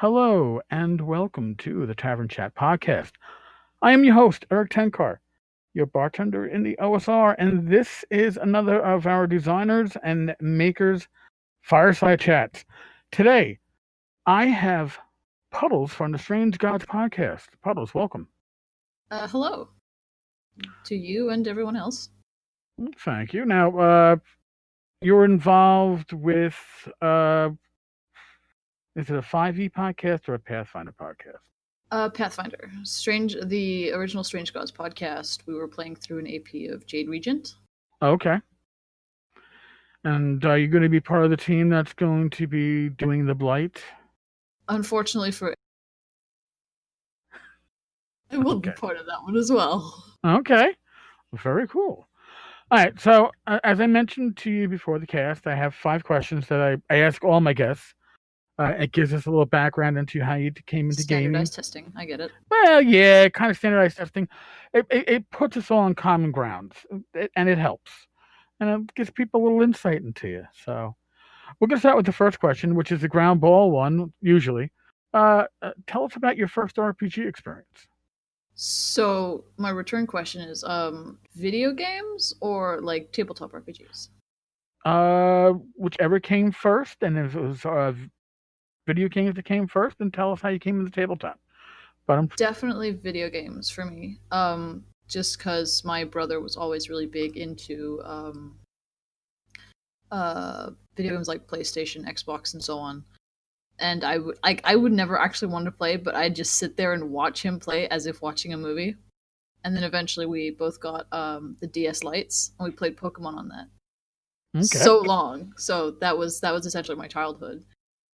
Hello and welcome to the Tavern Chat Podcast. I am your host, Eric Tenkar, your bartender in the OSR, and this is another of our designers and makers Fireside Chats. Today, I have Puddles from the Strange Gods Podcast. Puddles, welcome. Hello to you and everyone else. Thank you. Now, you're involved with, is it a 5e podcast or a Pathfinder podcast? Pathfinder. The original Strange Gods podcast, we were playing through an AP of Jade Regent. Okay. And are you going to be part of the team that's going to be doing the Blight? Unfortunately I will be part of that one as well. Okay. Very cool. All right. So, as I mentioned to you before the cast, I have 5 questions that I ask all my guests. It gives us a little background into how you came into gaming. Standardized testing. I get it. Well, yeah, kind of standardized testing. It puts us all on common grounds, and it helps. And it gives people a little insight into you. So, we're going to start with the first question, which is the ground ball one, usually. Tell us about your first RPG experience. So, my return question is, video games or, like, tabletop RPGs? Whichever came first, and if it was video games that came first, and tell us how you came into tabletop. But definitely video games for me. Just because my brother was always really big into video games like PlayStation, Xbox, and so on. And I would never actually want to play, but I'd just sit there and watch him play as if watching a movie. And then eventually we both got the DS Lights, and we played Pokemon on that. Okay. So long. So that was essentially my childhood.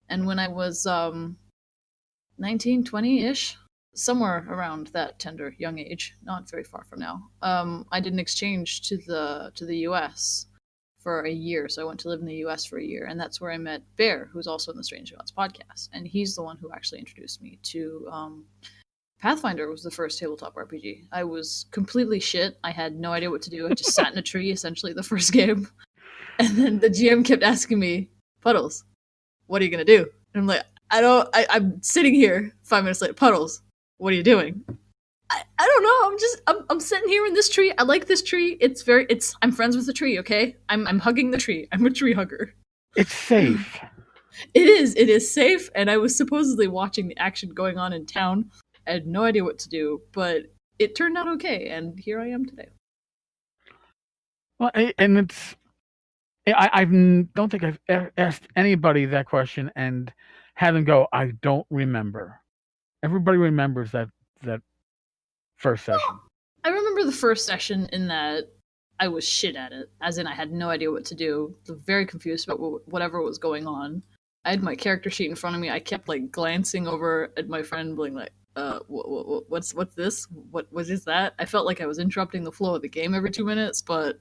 And when I was 19, 20-ish, somewhere around that tender young age, not very far from now, I did an exchange to the US for a year. So I went to live in the US for a year, and that's where I met Bear, who's also in the Strange Gods podcast. And he's the one who actually introduced me to Pathfinder. Was the first tabletop RPG. I was completely shit. I had no idea what to do. I just sat in a tree, essentially, the first game. And then the GM kept asking me, Puddles, what are you going to do? And I'm like, I'm sitting here 5 minutes later, Puddles, what are you doing? I don't know. I'm sitting here in this tree. I like this tree. I'm friends with the tree, okay? I'm hugging the tree. I'm a tree hugger. It's safe. It is safe, and I was supposedly watching the action going on in town. I had no idea what to do, but it turned out okay, and here I am today. Well, and it's... I don't think I've asked anybody that question and had them go, I don't remember. Everybody remembers that first session. I remember the first session in that I was shit at it, as in I had no idea what to do. I was very confused about whatever was going on. I had my character sheet in front of me. I kept like glancing over at my friend, being like, what's this? What is that? I felt like I was interrupting the flow of the game every 2 minutes, but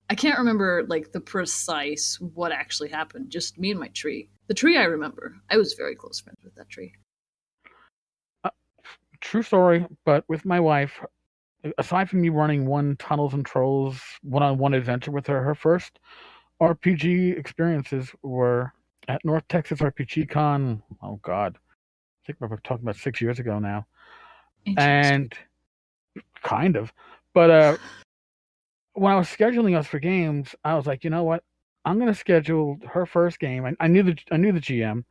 I can't remember like the precise what actually happened. Just me and my tree. The tree I remember. I was very close friends with that tree. True story, but with my wife, aside from me running one Tunnels and Trolls one-on-one adventure with her first RPG experiences were at North Texas RPG Con. Oh God, I think we're talking about 6 years ago now. And kind of, but when I was scheduling us for games, I was like, you know what? I'm going to schedule her first game. I knew the GM,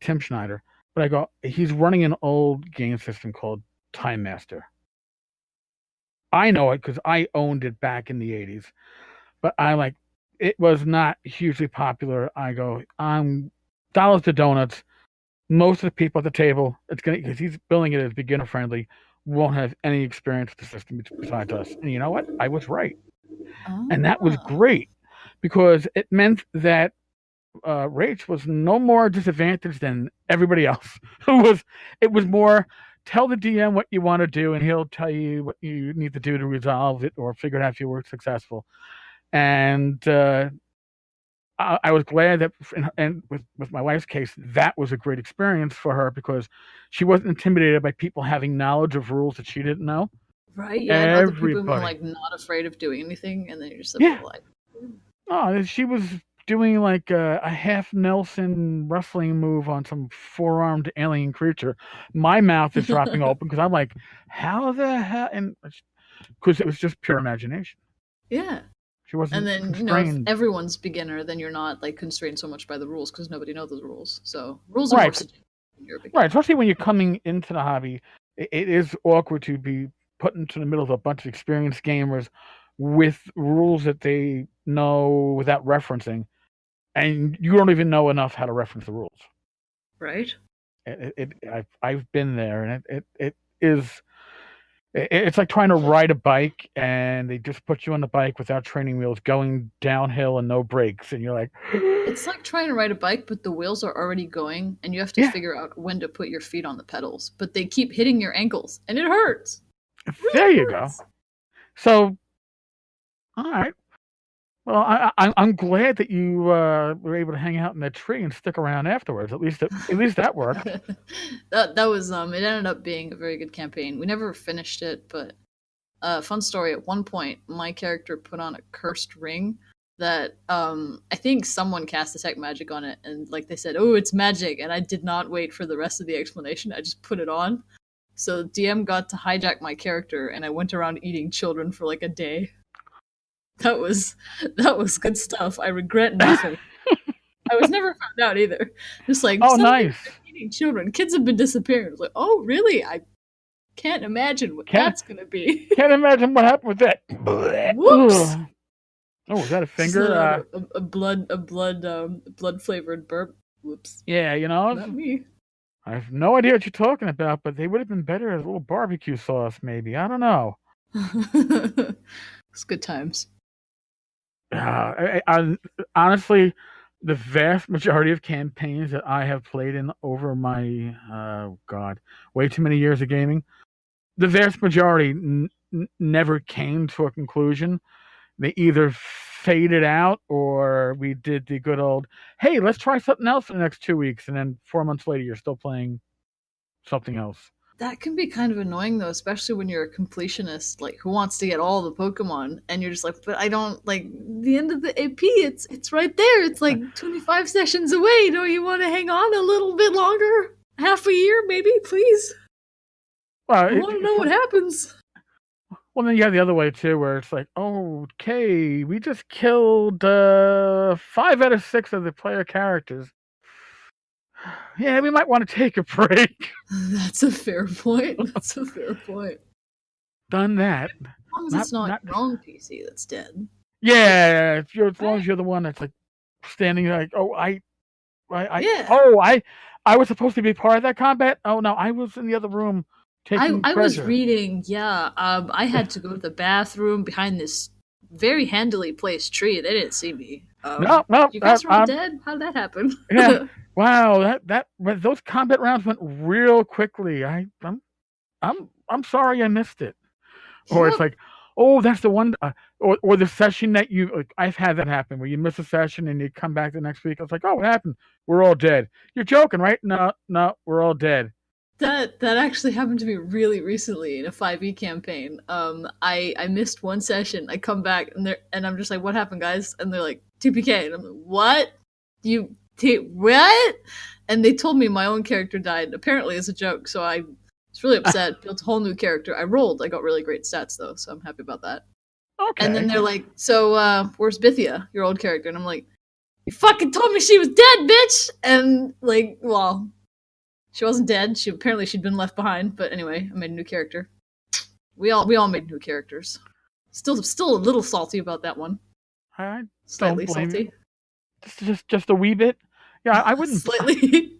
Tim Schneider, but I go, he's running an old game system called Time Master. I know it because I owned it back in the 80s, but it was not hugely popular. I go, dollars to donuts. Most of the people at the table, because he's billing it as beginner friendly, won't have any experience with the system besides us. And you know what? I was right. And that was great because it meant that Rach was no more disadvantaged than everybody else. It was more, tell the DM what you want to do, and he'll tell you what you need to do to resolve it or figure out if you were successful. And I was glad that, and with my wife's case, that was a great experience for her because she wasn't intimidated by people having knowledge of rules that she didn't know. Right, yeah, and other people were like not afraid of doing anything, and then you're just like, oh, she was doing like a half Nelson wrestling move on some 4-armed alien creature, my mouth is dropping open because I'm like, how the hell? And because it was just pure imagination. Yeah. She wasn't And then, constrained. if everyone's beginner, then you're not like constrained so much by the rules because nobody knows the rules. So rules are Right. more suggestive when you're a beginner. Right, especially when you're coming into the hobby, it is awkward to be put into the middle of a bunch of experienced gamers with rules that they know without referencing, and you don't even know enough how to reference the rules. Right. I've been there, and it is. It's like trying to ride a bike, and they just put you on the bike without training wheels, going downhill and no brakes, and you're like, It's like trying to ride a bike, but the wheels are already going, and you have to Yeah. figure out when to put your feet on the pedals. But they keep hitting your ankles, and it hurts. It really there you go. hurts. So, all right. Well, I'm glad that you were able to hang out in that tree and stick around afterwards. At least that worked. that was it ended up being a very good campaign. We never finished it, but fun story. At one point, my character put on a cursed ring that I think someone cast detect magic on it, and like they said, "Oh, it's magic," and I did not wait for the rest of the explanation. I just put it on. So DM got to hijack my character, and I went around eating children for like a day. That was good stuff. I regret nothing. I was never found out either. Just like, Oh, nice. Eating children. Kids have been disappearing. I was like, oh, really? I can't imagine what that's going to be. Can't imagine what happened with that. Whoops. Oh, was that a finger? A blood flavored burp. Whoops. Yeah, Not me. I have no idea what you're talking about, but they would have been better as a little barbecue sauce, maybe. I don't know. It's good times. Honestly, the vast majority of campaigns that I have played in over my way too many years of gaming, the vast majority never came to a conclusion. They either faded out or we did the good old, hey, let's try something else for the next 2 weeks, and then 4 months later you're still playing something else. That can be kind of annoying though, especially when you're a completionist, like who wants to get all the Pokemon, and you're just like, but I don't like the end of the AP. It's right there. It's like 25 sessions away. Don't you want to hang on a little bit longer? Half a year, maybe, please. Well, I want to know what happens. Well, then you have the other way too, where it's like, okay, we just killed 5 out of 6 of the player characters. Yeah, we might want to take a break. That's a fair point. Done that. As long as it's not your own PC that's dead. Yeah, as long as you're the one that's like standing like, I was supposed to be part of that combat. Oh no, I was in the other room taking I was reading. Yeah, I had to go to the bathroom behind this very handily placed tree. They didn't see me. No, you guys were all dead. How did that happen? Yeah. Wow, those combat rounds went real quickly. I'm sorry I missed it. Or it's like, that's the one, or the session that I've had that happen where you miss a session and you come back the next week. I was like, what happened? We're all dead. You're joking, right? No, we're all dead. That actually happened to me really recently in a 5e campaign. I missed one session. I come back and I'm just like, what happened, guys? And they're like, TPK. And I'm like, what? What? And they told me my own character died, apparently as a joke, so I was really upset, built a whole new character. I got really great stats though, so I'm happy about that. Okay. And then they're like, so where's Bithia, your old character? And I'm like, you fucking told me she was dead, bitch! And like, well, she wasn't dead. She'd been left behind, but anyway, I made a new character. We all made new characters. Still a little salty about that one. Slightly salty. Just a wee bit. Yeah, I wouldn't. Slightly.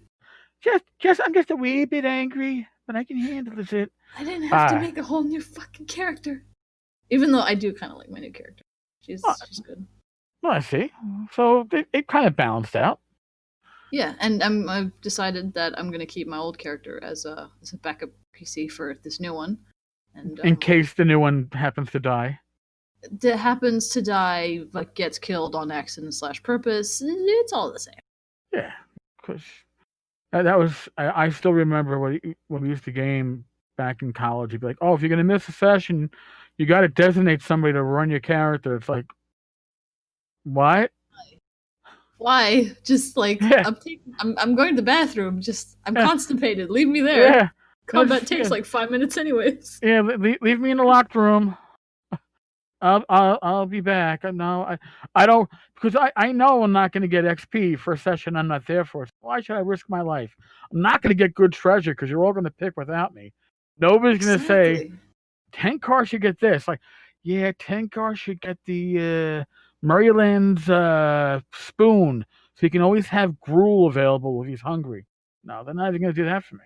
I'm just a wee bit angry, but I can handle it. I didn't have to make a whole new fucking character. Even though I do kind of like my new character. She's good. Well, I see. So it kind of balanced out. Yeah, and I've decided that I'm going to keep my old character as a backup PC for this new one. And in case the new one happens to die. That happens to die, like gets killed on accident / purpose. It's all the same. Yeah, because that was. I still remember when we used to game back in college. You'd be like, if you're gonna miss a session, you got to designate somebody to run your character. It's like, what? Why? Just like Yeah. I'm going to the bathroom. Just I'm constipated. Leave me there. Yeah. Combat takes like 5 minutes anyways. Yeah, leave me in the locked room. I'll be back. I don't, because I know I'm not going to get XP for a session I'm not there for. So why should I risk my life? I'm not going to get good treasure because you're all going to pick without me. Nobody's going to say Tenkar should get this. Like, yeah, Tenkar should get the Maryland's spoon, so he can always have gruel available if he's hungry. No, they're not even going to do that for me.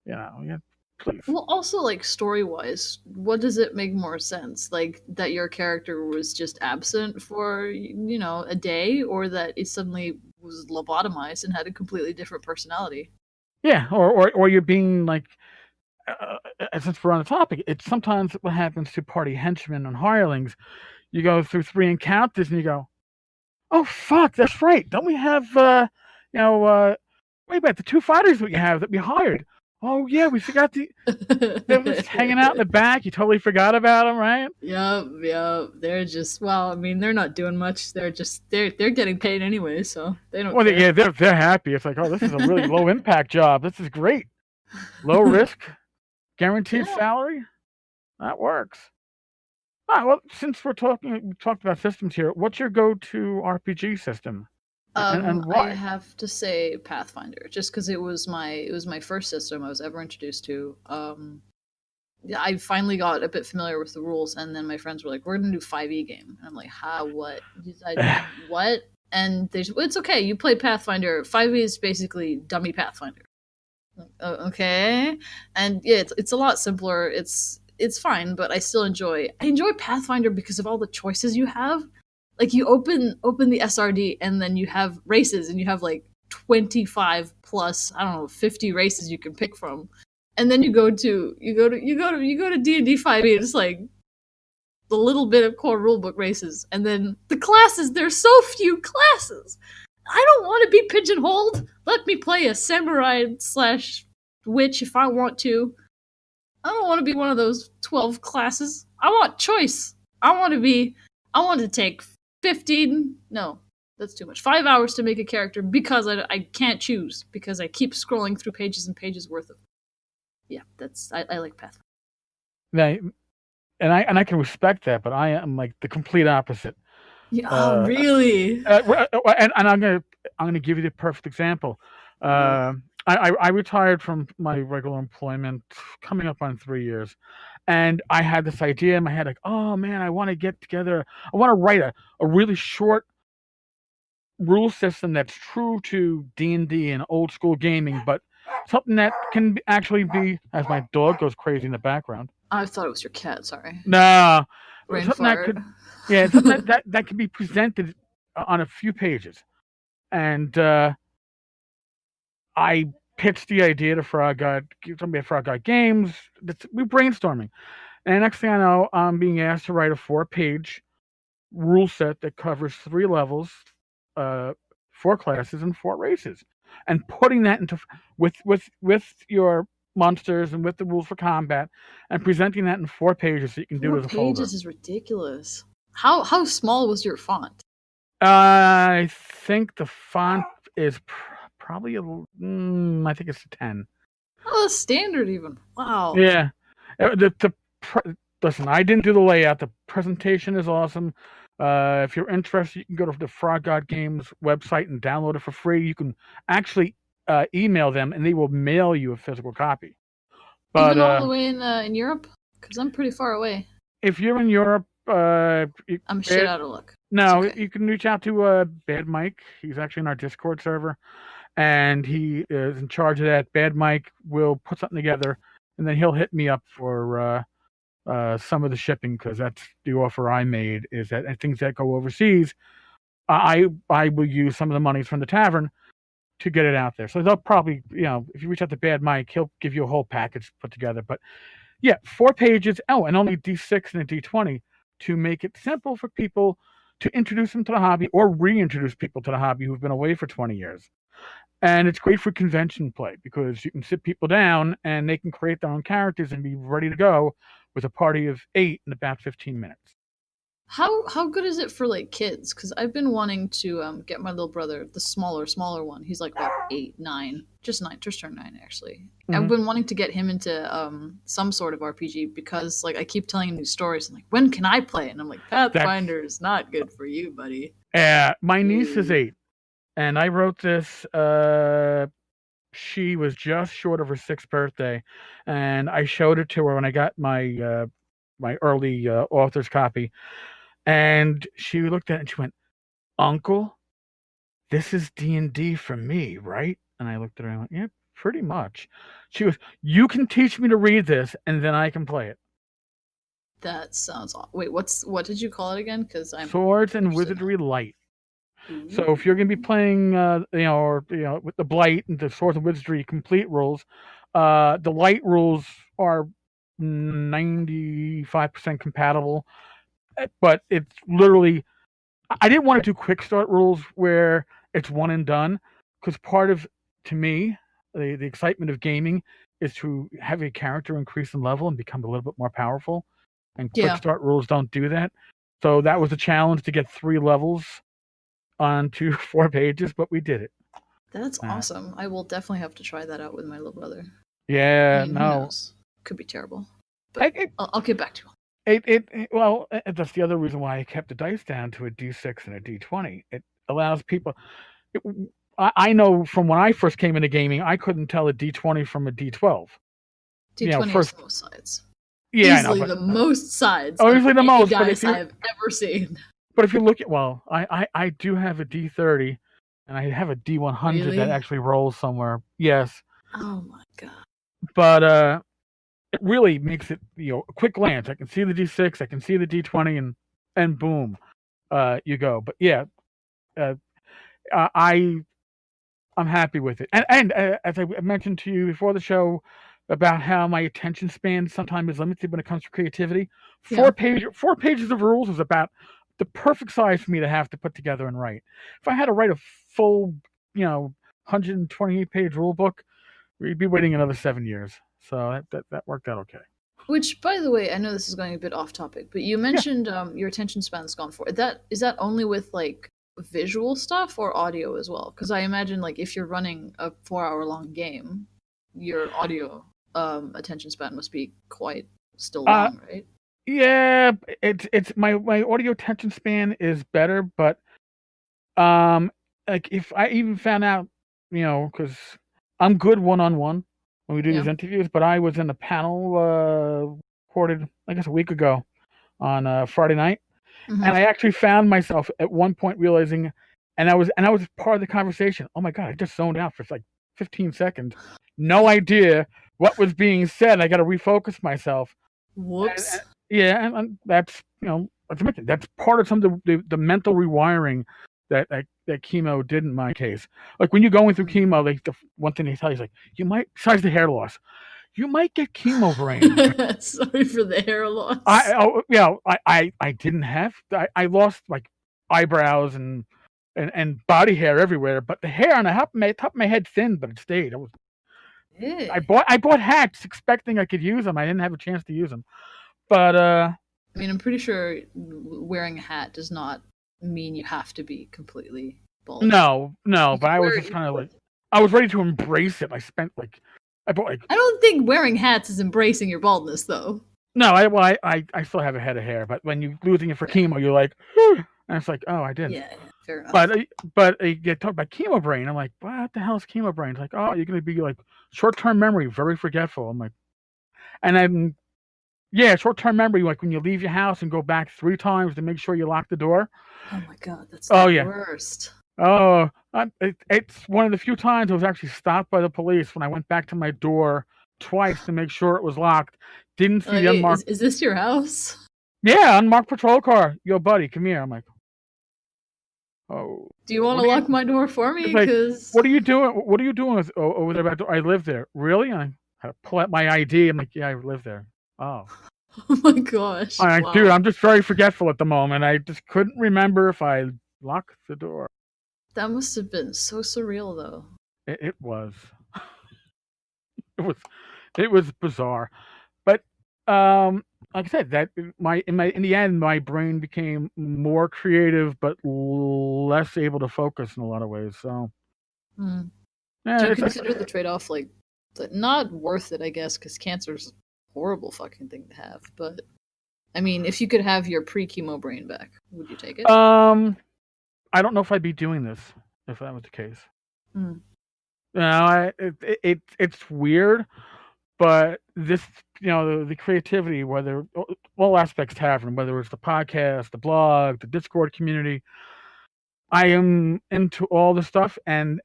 Yeah, please. Well, also, like, story-wise, what does it make more sense? Like, that your character was just absent for, a day, or that it suddenly was lobotomized and had a completely different personality? Yeah, or you're being, like, since we're on the topic, it's sometimes what happens to party henchmen and hirelings. You go through 3 encounters and you go, oh, fuck, that's right. Don't we have, wait a minute, the 2 fighters that we have that we hired. Oh, yeah, we forgot they're just hanging out in the back. You totally forgot about them, right? Yep. They're just, well, I mean, they're not doing much. They're getting paid anyway, so they don't care. Yeah, they're happy. It's like, oh, this is a really low impact job. This is great. Low risk, guaranteed salary. That works. All right, well, since we talked about systems here, what's your go-to RPG system? And why? I have to say Pathfinder, just because it was my first system I was ever introduced to. I finally got a bit familiar with the rules, and then my friends were like, "We're gonna do 5e game," and I'm like, "How? What? What?" And it's okay. You play Pathfinder. 5e is basically dummy Pathfinder. Like, okay, and yeah, it's a lot simpler. It's fine, but I still enjoy Pathfinder because of all the choices you have. Like, you open the SRD and then you have races, and you have like 25 plus, I don't know, 50 races you can pick from. And then you go to D&D 5e, and it's like the little bit of core rulebook races. And then the classes, there's so few classes. I don't want to be pigeonholed. Let me play a samurai / witch if I want to. I don't want to be one of those 12 classes. I want choice. I want to take 15, no, that's too much. 5 hours to make a character because I can't choose, because I keep scrolling through pages and pages worth of. Yeah, I like Pathfinder. And I can respect that, but I am like the complete opposite. Yeah, really? And I'm gonna give you the perfect example. I retired from my regular employment coming up on 3 years. And I had this idea in my head, like, oh man, I want to get together. I want to write a really short rule system that's true to D&D and old school gaming, but something that can actually be, as my dog goes crazy in the background. I thought it was your cat. Sorry. No, something something that can be presented on a few pages, and I pitched the idea to Frog God Games. We're brainstorming. And next thing I know, I'm being asked to write a 4-page rule set that covers 3 levels, 4 classes, and 4 races. And putting that into with your monsters and with the rules for combat, and presenting that in 4 pages so you can do it as a folder. 4 pages is ridiculous. How small was your font? I think the font is probably I think it's a 10. Oh, that's standard even. Wow. Yeah. Listen, I didn't do the layout. The presentation is awesome. If you're interested, you can go to the Frog God Games website and download it for free. You can actually email them, and they will mail you a physical copy. But even all the way in Europe, because I'm pretty far away. If you're in Europe, I'm shit out of luck. No, okay. You can reach out to Bad Mike. He's actually in our Discord server, and he is in charge of that. Bad Mike will put something together, and then he'll hit me up for some of the shipping, because that's the offer I made, is that things that go overseas, I will use some of the monies from the Tavern to get it out there. So they'll probably, if you reach out to Bad Mike, he'll give you a whole package put together. But yeah, 4 pages. Oh, and only D6 and a D20 to make it simple for people to introduce them to the hobby, or reintroduce people to the hobby who've been away for 20 years. And it's great for convention play, because you can sit people down and they can create their own characters and be ready to go with a party of 8 in about 15 minutes. How good is it for like kids? Because I've been wanting to get my little brother, the smaller one. He's like about 8, 9, just turned 9 actually. I've been wanting to get him into some sort of RPG because like I keep telling him these stories and like, when can I play? And I'm like, Pathfinder is not good for you, buddy. Yeah, my niece is 8, and I wrote this. She was just short of her 6th birthday, and I showed it to her when I got my my early author's copy, and she looked at it and she went, "Uncle, this is D&D for me, right?" And I looked at her and I went, "Yeah, pretty much." She goes, "You can teach me to read this, and then I can play it." That sounds wait, what did you call it again? Because I'm Swords and Wizardry Light. So if you're going to be playing, with the Blight and the Swords and Wizardry complete rules, the Light rules are 95% compatible, but it's literally. I didn't want to do quick start rules where it's one and done, because to me, the excitement of gaming is to have a character increase in level and become a little bit more powerful, and quick start rules don't do that. So that was a challenge to get 3 levels onto 4 pages, but we did it. That's awesome. I will definitely have to try that out with my little brother. Yeah, Who knows? Could be terrible. But I'll get back to him. Well, that's the other reason why I kept the dice down to a D6 and a D20. It allows people. I know from when I first came into gaming, I couldn't tell a D20 from a D12. D20 has the most sides. Yeah, easily the most sides. Easily the most dice I have ever seen. But if you look at, I do have a D30, and I have a D100 that actually rolls somewhere. Yes. Oh my god. But it really makes it, a quick glance. I can see the D6, I can see the D20, and boom, you go. But yeah, I'm happy with it. And as I mentioned to you before the show about how my attention span sometimes is limited when it comes to creativity, 4 pages of rules is about the perfect size for me to have to put together and write. If I had to write a full, 128-page rule book, we'd be waiting another 7 years. So that worked out okay. Which, by the way, I know this is going a bit off topic, but you mentioned your attention span's gone for. Is that only with like visual stuff or audio as well? Because I imagine like if you're running a 4-hour-long game, your audio attention span must be quite still long, right? Yeah, it's my audio attention span is better, but like if I even found out, because I'm good one-on-one when we do these interviews, but I was in a panel recorded, I guess, a week ago on Friday night, and I actually found myself at one point realizing, and I was part of the conversation. Oh my god, I just zoned out for like 15 seconds, no idea what was being said. I got to refocus myself. Whoops. And that's that's part of some of the mental rewiring that chemo did in my case. Like when you're going through chemo, like the one thing they tell you is like, you might, besides the hair loss, you might get chemo brain. Sorry for the hair loss. I didn't have. I lost like eyebrows and body hair everywhere, but the hair on the top of my head thinned, but it stayed. I bought hats expecting I could use them. I didn't have a chance to use them. But I mean, I'm pretty sure wearing a hat does not mean you have to be completely bald. No, but I was just kind of like, I was ready to embrace it. I don't think wearing hats is embracing your baldness, though. No, I still have a head of hair, but when you're losing it for chemo, you're like, and it's like, oh, I didn't. Yeah, fair enough. But you talk about chemo brain. I'm like, what the hell is chemo brain? It's like, oh, you're gonna be like short-term memory, very forgetful. I'm like, and then. Yeah, short-term memory, like when you leave your house and go back 3 times to make sure you lock the door. Oh my god, that's the worst. Oh, it's one of the few times I was actually stopped by the police when I went back to my door twice to make sure it was locked. Didn't see the unmarked. Is this your house? Yeah, unmarked patrol car. Yo, buddy, come here. I'm like, oh. Do you want to lock my door for me? Because what are you doing? What are you doing over there? I live there. Really? I had to pull out my ID. I'm like, yeah, I live there. Oh my gosh. Wow. Dude, I'm just very forgetful at the moment. I just couldn't remember if I locked the door. That must have been so surreal, though. It was. It was bizarre. But like I said, that in the end, my brain became more creative, but less able to focus in a lot of ways. So, Do yeah, you consider the trade-off like not worth it? I guess because cancer's a horrible fucking thing to have. But I mean, if you could have your pre-chemo brain back, would you take it? I don't know if I'd be doing this if that was the case. Mm. No, it's weird, but this, the creativity, whether all aspects Tavern, whether it's the podcast, the blog, the Discord community, I am into all the stuff, and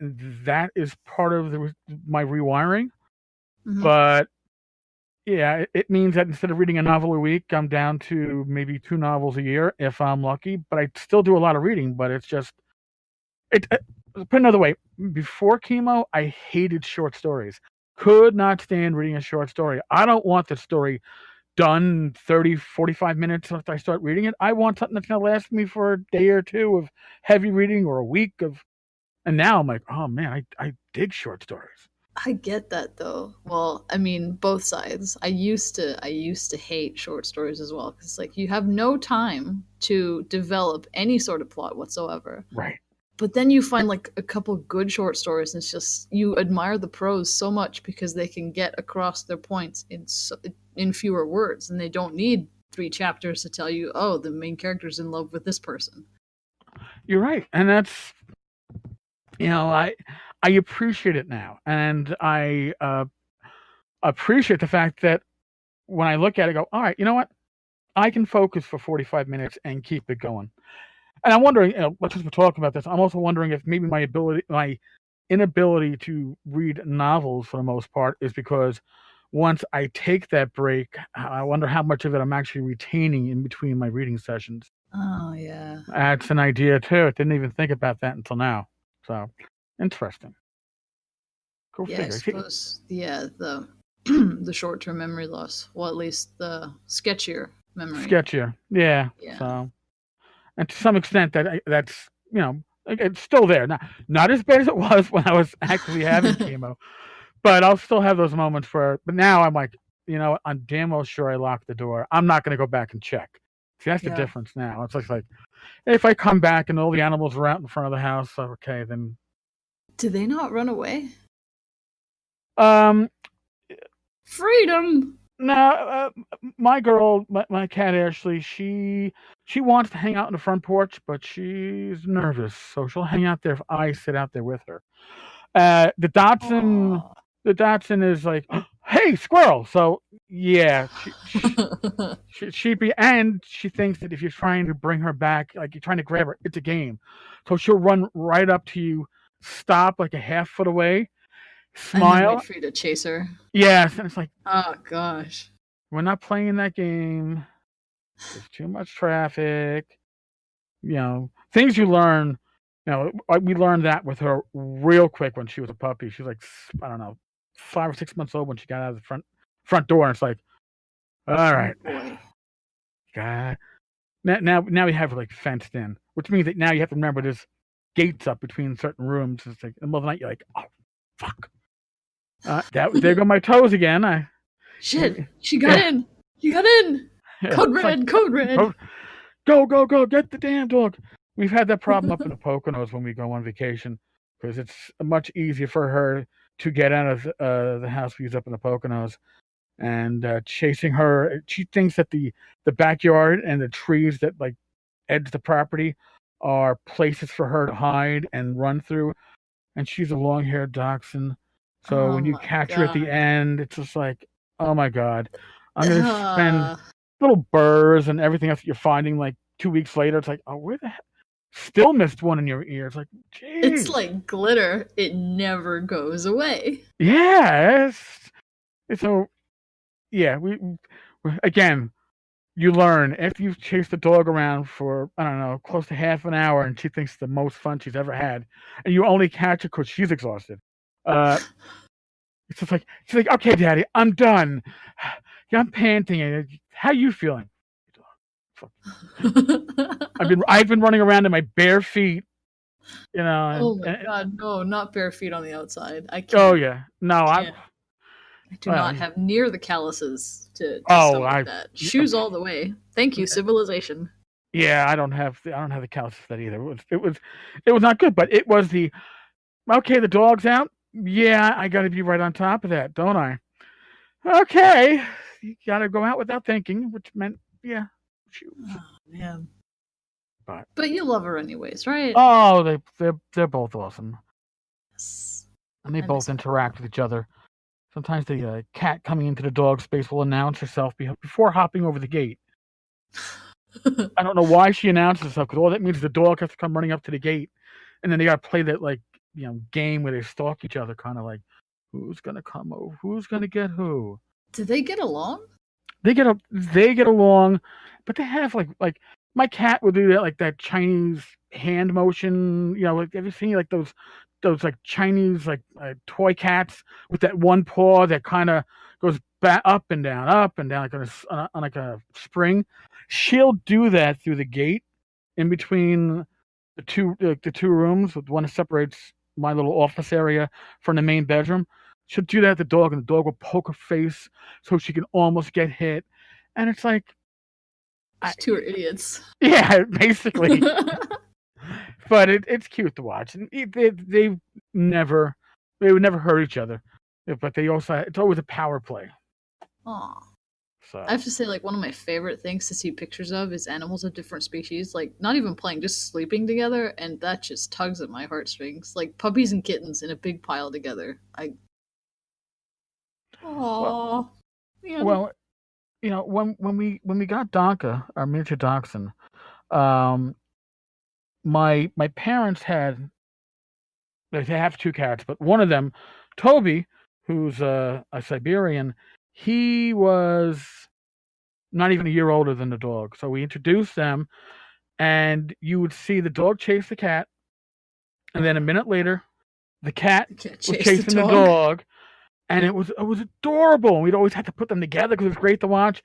that is part of my rewiring. Mm-hmm. But yeah, it means that instead of reading a novel a week, I'm down to maybe 2 novels a year if I'm lucky. But I still do a lot of reading. But it's just put another way, before chemo, I hated short stories. Could not stand reading a short story. I don't want the story done 30, 45 minutes after I start reading it. I want something that's going to last me for a day or two of heavy reading or a week of. And now I'm like, oh man, I dig short stories. I get that though. Well, I mean, both sides. I used to hate short stories as well because like you have no time to develop any sort of plot whatsoever. Right. But then you find like a couple good short stories, and it's just you admire the prose so much because they can get across their points in fewer words, and they don't need 3 chapters to tell you, oh, the main character's in love with this person. You're right, and that's, I appreciate it now, and I appreciate the fact that when I look at it, I go, all right, you know what? I can focus for 45 minutes and keep it going. And I'm wondering, since we're talking about this, I'm also wondering if maybe my inability to read novels for the most part is because once I take that break, I wonder how much of it I'm actually retaining in between my reading sessions. Oh, yeah. That's an idea, too. I didn't even think about that until now. So, interesting. Go Yeah, figure. I suppose, the short-term memory loss. Well, at least the sketchier memory. Sketchier, yeah. So, and to some extent, that's it's still there. Not as bad as it was when I was actually having chemo, but I'll still have those moments where. But now I'm like, I'm damn well sure I locked the door. I'm not going to go back and check. See, that's the difference now. It's like if I come back and all the animals are out in front of the house, okay, then. Do they not run away? Freedom. No, my girl, my cat Ashley, she wants to hang out on the front porch, but she's nervous, so she'll hang out there if I sit out there with her. The Dachshund is like, hey, squirrel. So yeah, she thinks that if you're trying to bring her back, like you're trying to grab her, it's a game. So she'll run right up to you, stop like a half foot away, smile, and then wait for you to chase her. Yes, and it's like, oh gosh, we're not playing that game. There's too much traffic. Things you learn. We learned that with her real quick when she was a puppy. She was like, I don't know, 5 or 6 months old when she got out of the front door, and it's like, all right, God. Now we have her like fenced in, which means that now you have to remember there's gates up between certain rooms. It's like in the middle of the night, you're like, oh fuck. There go my toes again. Shit, she got in. She got in. Yeah, code red. Go, get the damn dog. We've had that problem up in the Poconos when we go on vacation because it's much easier for her to get out of the house we use up in the Poconos. And chasing her, she thinks that the backyard and the trees that like edge the property are places for her to hide and run through. And she's a long-haired dachshund. So when you catch her at the end, it's just like, oh my God, I'm going to spend little burrs and everything else that you're finding like 2 weeks later. It's like, oh, where the heck? Still missed one in your ear. It's like, geez. It's like glitter. It never goes away. Yeah. So, yeah, we again, you learn after you've chased the dog around for, I don't know, close to half an hour and she thinks the most fun she's ever had, and you only catch her because she's exhausted. It's just like, she's like, okay, Daddy, I'm done. Yeah, I'm panting. How you feeling? I've been running around in my bare feet, Oh my God, no, not bare feet on the outside. I can't. Oh yeah, no, I do not have near the calluses to stomach that. Shoes all the way. Thank you, civilization. Yeah, I don't have the calluses for that either. It was not good, but it was the okay. The dog's out. Yeah, I got to be right on top of that, don't I? Okay, you got to go out without thinking, which meant shoes. Oh, man. But you love her anyways, right? Oh, they're both awesome. Yes. And they both interact with each other. Sometimes the cat coming into the dog space will announce herself before hopping over the gate. I don't know why she announces herself, because all that means is the dog has to come running up to the gate, and then they got to play that game where they stalk each other, kind of like who's gonna come over, who's gonna get who. Do they get along? They get along, but they have like my cat will do that, like that Chinese hand motion. Have you seen like those like Chinese toy cats with that one paw that kind of goes back up and down like on like a spring? She'll do that through the gate in between the two rooms, with one that separates my little office area from the main bedroom. She'll do that at the dog, and the dog will poke her face so she can almost get hit. And it's like, two are idiots. Yeah, basically. But it's cute to watch, and they would never hurt each other, but it's always a power play. Aww. So I have to say, one of my favorite things to see pictures of is animals of different species, not even playing, just sleeping together, and that just tugs at my heartstrings. Like puppies and kittens in a big pile together. Aww. Well, when we got Donka, our miniature dachshund, my parents they have two cats, but one of them, Toby, who's a Siberian, he was not even a year older than the dog. So we introduced them, and you would see the dog chase the cat, and then a minute later, the cat was chasing the dog, and it was adorable. And we'd always have to put them together because it was great to watch.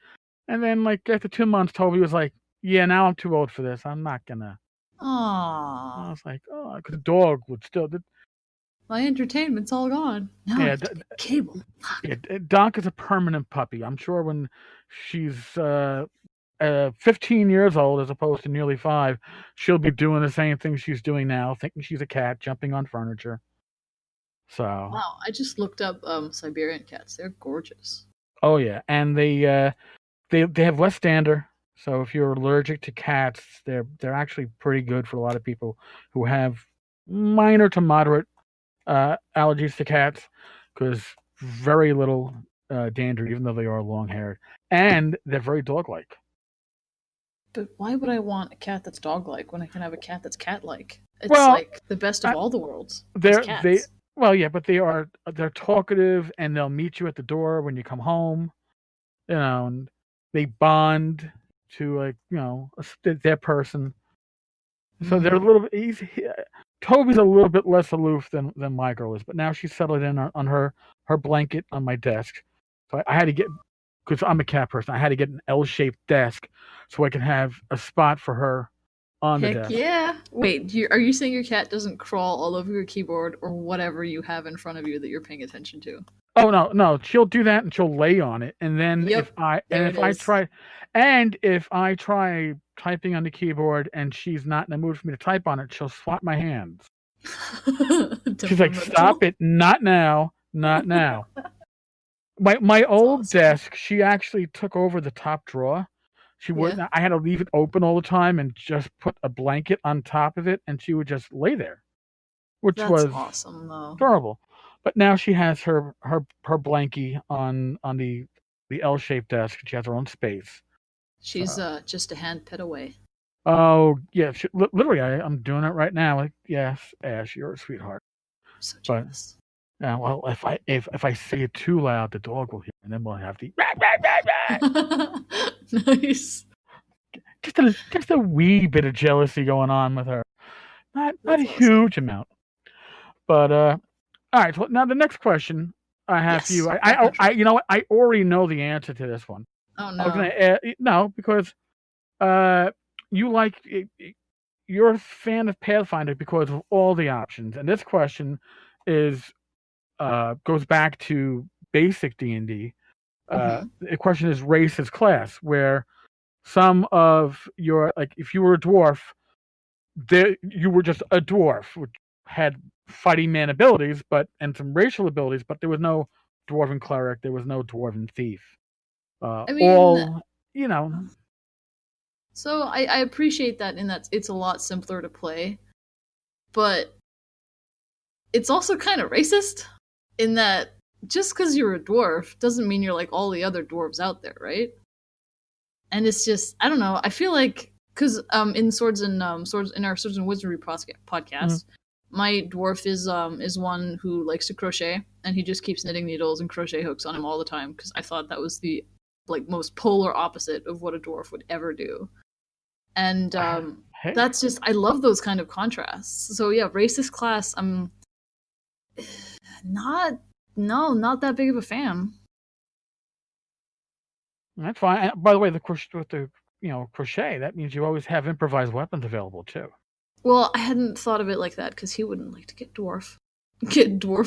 And then, after 2 months, Toby was like, "Yeah, now I'm too old for this. I'm not gonna." Aww. I was like, "Oh," because the dog would still. My entertainment's all gone. Now I have to get cable. Yeah, Donk is a permanent puppy. I'm sure when she's 15 years old, as opposed to nearly 5, she'll be doing the same thing she's doing now, thinking she's a cat, jumping on furniture. So. Wow, I just looked up Siberian cats. They're gorgeous. Oh yeah, and they have less dander. So if you're allergic to cats, they're actually pretty good for a lot of people who have minor to moderate allergies to cats, because very little dander, even though they are long-haired, and they're very dog-like. But why would I want a cat that's dog-like when I can have a cat that's cat-like? It's the best of all the worlds. But they're talkative, and they'll meet you at the door when you come home. And they bond to their person. So they're a little bit. Toby's a little bit less aloof than my girl is, but now she's settled in on her blanket on my desk. So I had to get, because I'm a cat person, I had to get an L-shaped desk so I can have a spot for her on the desk. Yeah. Wait, are you saying your cat doesn't crawl all over your keyboard or whatever you have in front of you that you're paying attention to? Oh no, she'll do that and she'll lay on it, and then if I try typing on the keyboard and she's not in the mood for me to type on it, she'll swat my hands. She's like, "Stop it! Not now, not now." My old desk, she actually took over the top drawer. She wouldn't. I had to leave it open all the time and just put a blanket on top of it, and she would just lay there, which was awesome, though. Adorable. But now she has her blankie on the L-shaped desk. She has her own space. She's just a hand pet away. Oh yeah, literally, I'm doing it right now. Yes, Ash, you're a sweetheart. I'm so jealous. Well, if I say it too loud, the dog will hear, and then we'll have the nice. Just a wee bit of jealousy going on with her. Not a huge amount, but all right. So now the next question I have for you. I you know what? I already know the answer to this one. Oh no. I was gonna no, because you're a fan of Pathfinder because of all the options, and this question goes back to basic D&D. Mm-hmm. The question is race as class, where some of your, like, if you were a dwarf, you were just a dwarf, which had fighting man abilities, and some racial abilities, but there was no dwarven cleric, there was no dwarven thief. I mean, All, you know. so I appreciate that in that it's a lot simpler to play, but it's also kind of racist in that just because you're a dwarf doesn't mean you're like all the other dwarves out there, right? And it's just, I don't know. I feel like because in Swords and Swords in our Swords and Wizardry podcast, my dwarf is one who likes to crochet, and he just keeps knitting needles and crochet hooks on him all the time because I thought that was the like most polar opposite of what a dwarf would ever do. And Hey. that's just, I love those kind of contrasts. So yeah, racist class, I'm not that big of a fan. That's fine. By the way, with the crochet, that means you always have improvised weapons available too. Well, I hadn't thought of it like that because he wouldn't like to get dwarf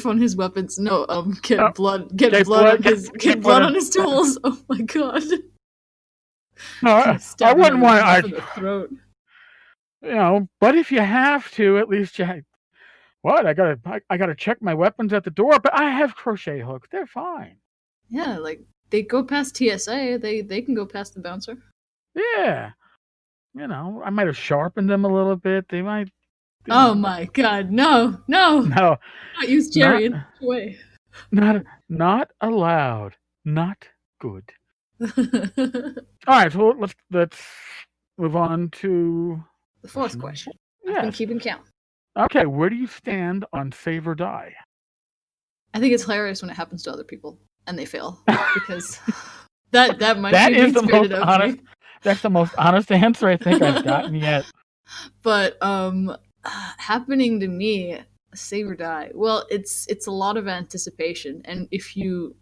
on his weapons. No, get blood on his tools. Oh my god. No, I wouldn't want in the throat. But if you have to, at least what? I gotta check my weapons at the door, but I have crochet hooks. They're fine. Yeah, like they go past TSA. They can go past the bouncer. Yeah. I might have sharpened them a little bit. They might. Oh my god, no. Not use Jerry in a way. Not allowed. Not good. All right, so let's move on to the fourth question. I've been keeping count. Okay, where do you stand on save or die? I think it's hilarious when it happens to other people and they fail because that might be the most honest. That's the most honest answer I think I've gotten yet. But happening to me, save or die. Well, it's a lot of anticipation, and if you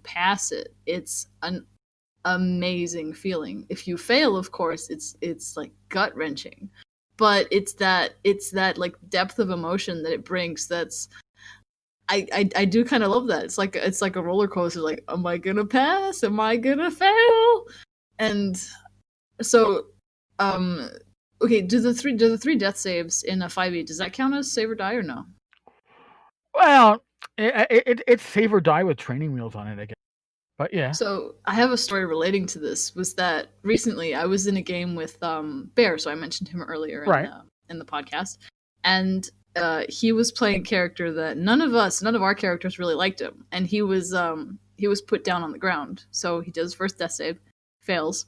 pass it, it's an amazing feeling. If you fail, of course, it's like gut wrenching. But it's that like depth of emotion that it brings. That's I do kind of love that. It's like a roller coaster. Like, am I gonna pass? Am I gonna fail? And so, okay. Do the three death saves in a 5e, does that count as save or die or no? Well, it's save or die with training wheels on it, I guess. But yeah. So I have a story relating to this. Was that recently I was in a game with Bear, so I mentioned him earlier in the podcast, and he was playing a character that none of our characters really liked him, and he was put down on the ground. So he does first death save, fails.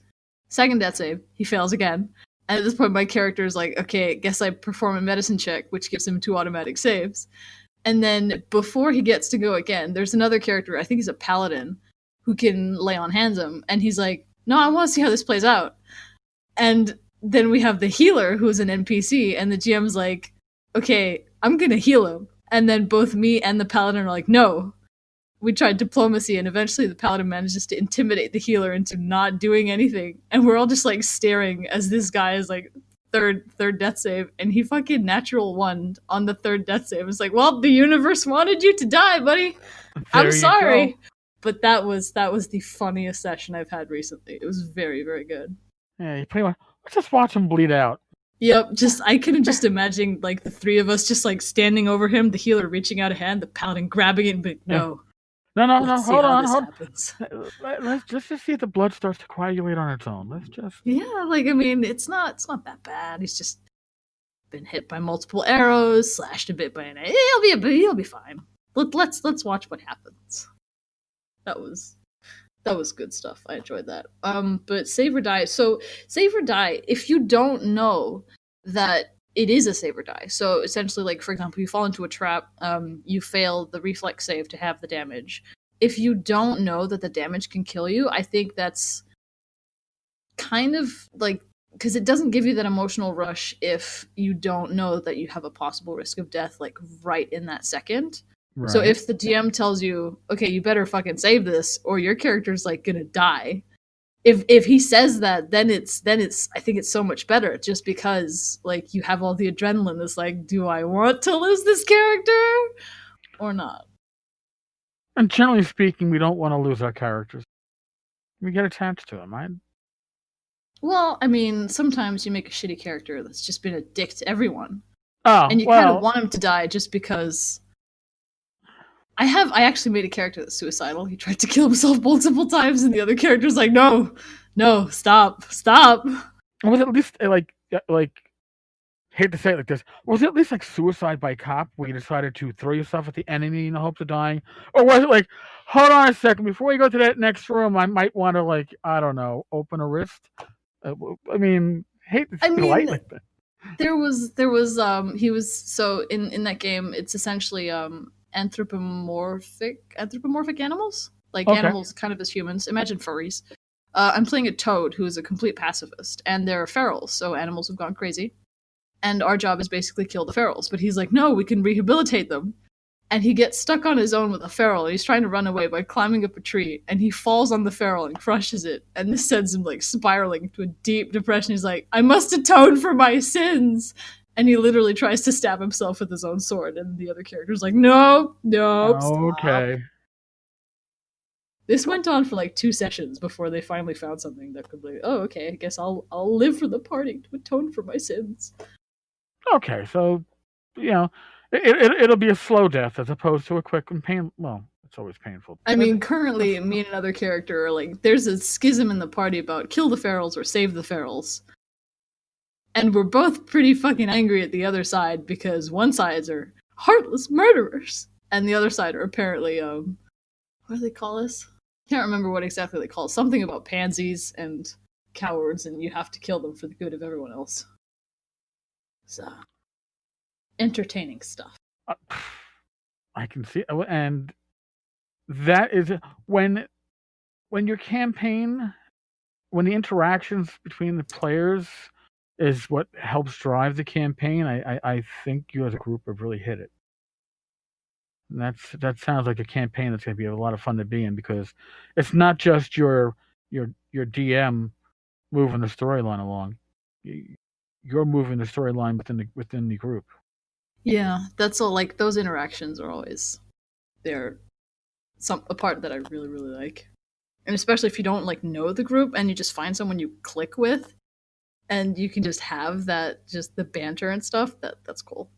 Second death save, he fails again. And at this point, my character is like, okay, I guess I perform a medicine check, which gives him 2 automatic saves. And then before he gets to go again, there's another character, I think he's a paladin, who can lay on hands him. And he's like, no, I want to see how this plays out. And then we have the healer, who's an NPC, and the GM's like, okay, I'm going to heal him. And then both me and the paladin are like, no. We tried diplomacy, and eventually the paladin manages to intimidate the healer into not doing anything. And we're all just like staring as this guy is like third death save, and he fucking natural 1 on the 3rd death save. It's like, well, the universe wanted you to die, buddy. I'm sorry. But that was the funniest session I've had recently. It was very, very good. Yeah, you pretty much let's just watch him bleed out. Yep, I couldn't just imagine like the 3 of us just like standing over him, the healer reaching out a hand, the paladin grabbing it, but no. No, hold on. Let's just see if the blood starts to coagulate on its own. Let's just... Yeah, like, I mean, it's not that bad. He's just been hit by multiple arrows, slashed a bit by an... He'll be fine. Let's watch what happens. That was good stuff. I enjoyed that. But save or die. So, save or die, if you don't know that it is a save or die. So essentially, like, for example, you fall into a trap, you fail the reflex save to have the damage. If you don't know that the damage can kill you, I think that's kind of like, because it doesn't give you that emotional rush if you don't know that you have a possible risk of death, like, right in that second. Right. So if the GM tells you, okay, you better fucking save this, or your character's, like, gonna die, if he says that, then it's I think it's so much better, just because, like, you have all the adrenaline. It's like, do I want to lose this character or not? And generally speaking, we don't want to lose our characters. We get attached to them, right? Well, I mean, sometimes you make a shitty character that's just been a dick to everyone. Oh, and you well, kind of want him to die just because. I actually made a character that's suicidal. He tried to kill himself multiple times, and the other character's like, no, stop. was it at least like hate to say it like this, was it at least like suicide by cop where you decided to throw yourself at the enemy in the hopes of dying? Or was it like, hold on a second, before we go to that next room, I might want to, like, I don't know, open a wrist? I mean, hate to say light like that. There was he was, so in that game, it's essentially anthropomorphic animals, like animals kind of as humans. Imagine furries. I'm playing a toad who is a complete pacifist, and they're ferals, so animals have gone crazy. And our job is basically kill the ferals. But he's like, no, we can rehabilitate them. And he gets stuck on his own with a feral, and he's trying to run away by climbing up a tree, and he falls on the feral and crushes it. And this sends him, like, spiraling into a deep depression. He's like, I must atone for my sins! And he literally tries to stab himself with his own sword, and the other character's like, no, okay. Stop. This went on for like 2 sessions before they finally found something that could be, oh, okay, I guess I'll live for the party to atone for my sins. Okay, so, it'll be a slow death as opposed to a quick and pain. Well, it's always painful. I mean, currently, me and another character are like, there's a schism in the party about kill the ferals or save the ferals. And we're both pretty fucking angry at the other side because one side are heartless murderers, and the other side are apparently, what do they call us? Can't remember what exactly they call it. Something about pansies and cowards, and you have to kill them for the good of everyone else. So, entertaining stuff. I can see, and that is when your campaign, when the interactions between the players is what helps drive the campaign. I think you as a group have really hit it. And that sounds like a campaign that's going to be a lot of fun to be in, because it's not just your DM moving the storyline along. You're moving the storyline within the group. Yeah, that's all. Like, those interactions are always they're a part that I really, really like, and especially if you don't like know the group and you just find someone you click with, and you can just have that, just the banter and stuff. That's cool.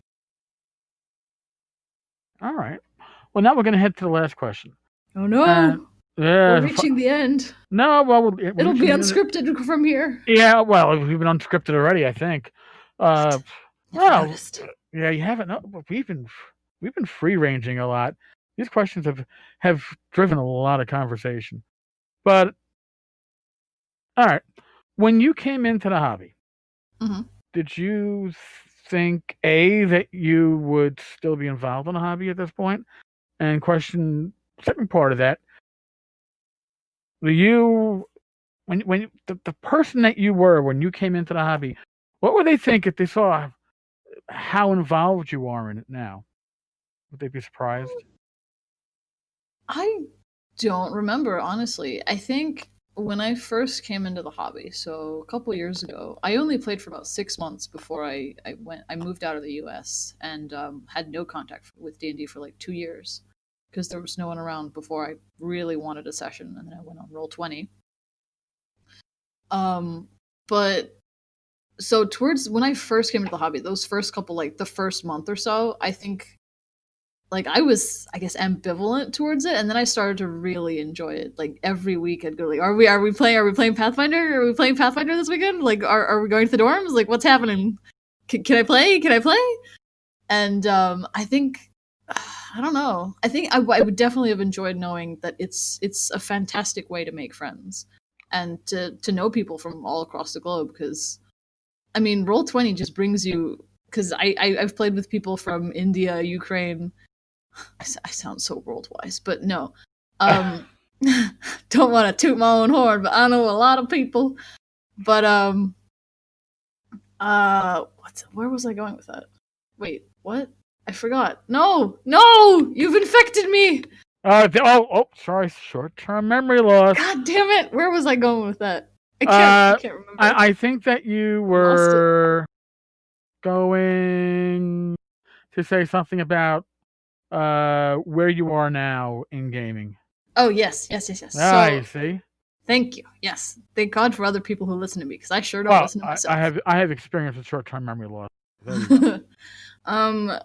All right. Well, now we're going to head to the last question. Oh no! We're reaching the end. No, well, it'll be unscripted from here. Yeah, well, we've been unscripted already, I think. Well, yeah, you haven't. No, we've been free ranging a lot. These questions have driven a lot of conversation. But all right, when you came into the hobby, did you think that you would still be involved in the hobby at this point? And second part of that, when the person that you were when you came into the hobby, what would they think if they saw how involved you are in it now? Would they be surprised? I don't remember, honestly. I think when I first came into the hobby, so a couple years ago, I only played for about 6 months before I moved out of the US and had no contact with D&D for like 2 years because there was no one around before I really wanted a session, and then I went on Roll20. But so towards when I first came into the hobby, those first couple, like the first month or so, I think like I was, I guess, ambivalent towards it, and then I started to really enjoy it. Like every week I'd go like, are we playing Pathfinder? Are we playing Pathfinder this weekend? Like are we going to the dorms? Like what's happening? Can I play? And I think I don't know. I think I would definitely have enjoyed knowing that it's a fantastic way to make friends and to know people from all across the globe, because I mean, Roll20 just brings you, because I've played with people from India, Ukraine. I sound so world-wise, but no. Don't want to toot my own horn, but I know a lot of people. But where was I going with that? Wait, what? I forgot. No, you've infected me. Sorry, short-term memory loss. God damn it! Where was I going with that? I can't remember. I think that you were going to say something about where you are now in gaming. Oh, yes. You So, see. thank you. Yes. Thank God for other people who listen to me, because I sure don't listen to myself. I have experience with short-term memory loss. There you go.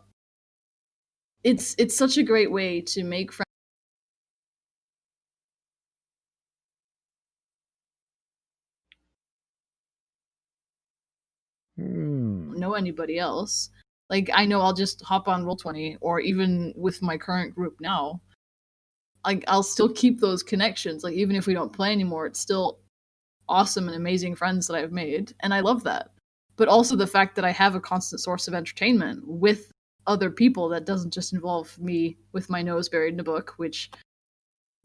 It's such a great way to make friends. Know anybody else. Like, I know I'll just hop on Roll20, or even with my current group now, like, I'll still keep those connections. Like, even if we don't play anymore, it's still awesome and amazing friends that I've made, and I love that. But also the fact that I have a constant source of entertainment with other people that doesn't just involve me with my nose buried in a book, which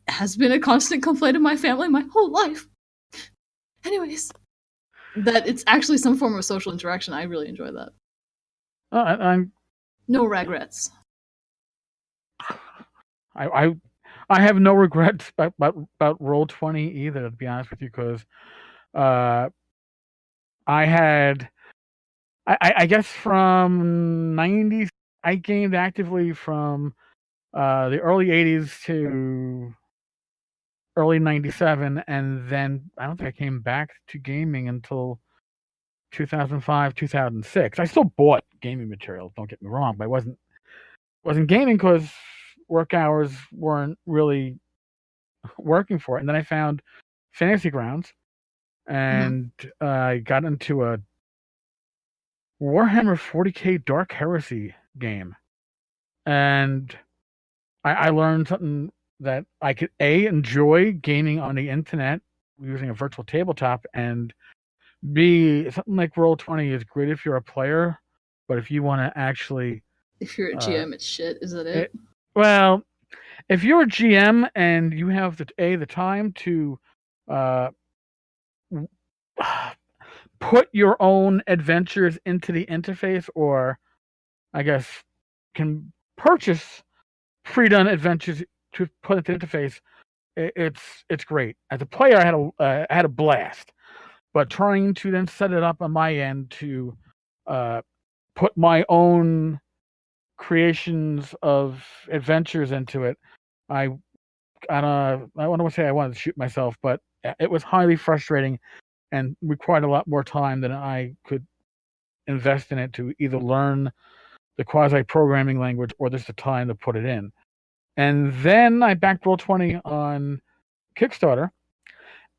has been a constant complaint of my family my whole life. Anyways, that it's actually some form of social interaction. I really enjoy that. I'm no regrets. I have no regrets about Roll20 either, to be honest with you, because I guess from 90s, I gamed actively from the early 80s to early 97, and then I don't think I came back to gaming until 2005, 2006. I still bought gaming materials, don't get me wrong, but I wasn't gaming because work hours weren't really working for it. And then I found Fantasy Grounds, and I got into a Warhammer 40k Dark Heresy game, and I learned something that I could enjoy gaming on the internet using a virtual tabletop, and B, something like Roll20 is great if you're a player, but if you want to actually, if you're a GM, it's shit. Is that it? Well, if you're a GM and you have the time to put your own adventures into the interface, or I guess can purchase pre-done adventures to put into the interface, it's great. As a player, I had a blast, but trying to then set it up on my end to put my own creations of adventures into it, I don't want to say I wanted to shoot myself, but it was highly frustrating and required a lot more time than I could invest in it to either learn the quasi-programming language or just the time to put it in. And then I backed Roll20 on Kickstarter,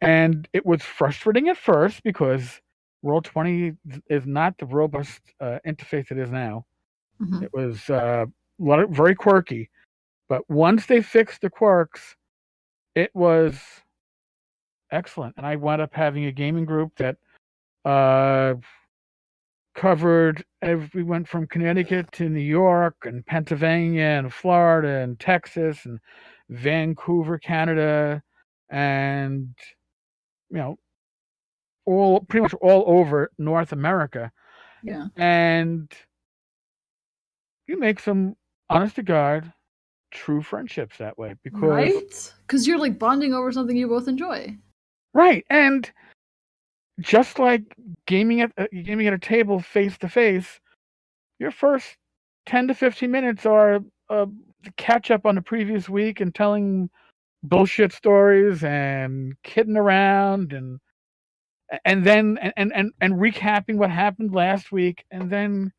and it was frustrating at first because Roll20 is not the robust interface it is now. It was very quirky, but once they fixed the quirks, it was excellent. And I wound up having a gaming group that covered we went from Connecticut to New York and Pennsylvania and Florida and Texas and Vancouver, Canada, and pretty much all over North America. Yeah. And you make some, honest to God, true friendships that way, because you're like bonding over something you both enjoy. Right. And just like gaming at a table face to face, your first 10 to 15 minutes are the catch up on the previous week and telling bullshit stories and kidding around and then recapping what happened last week, and then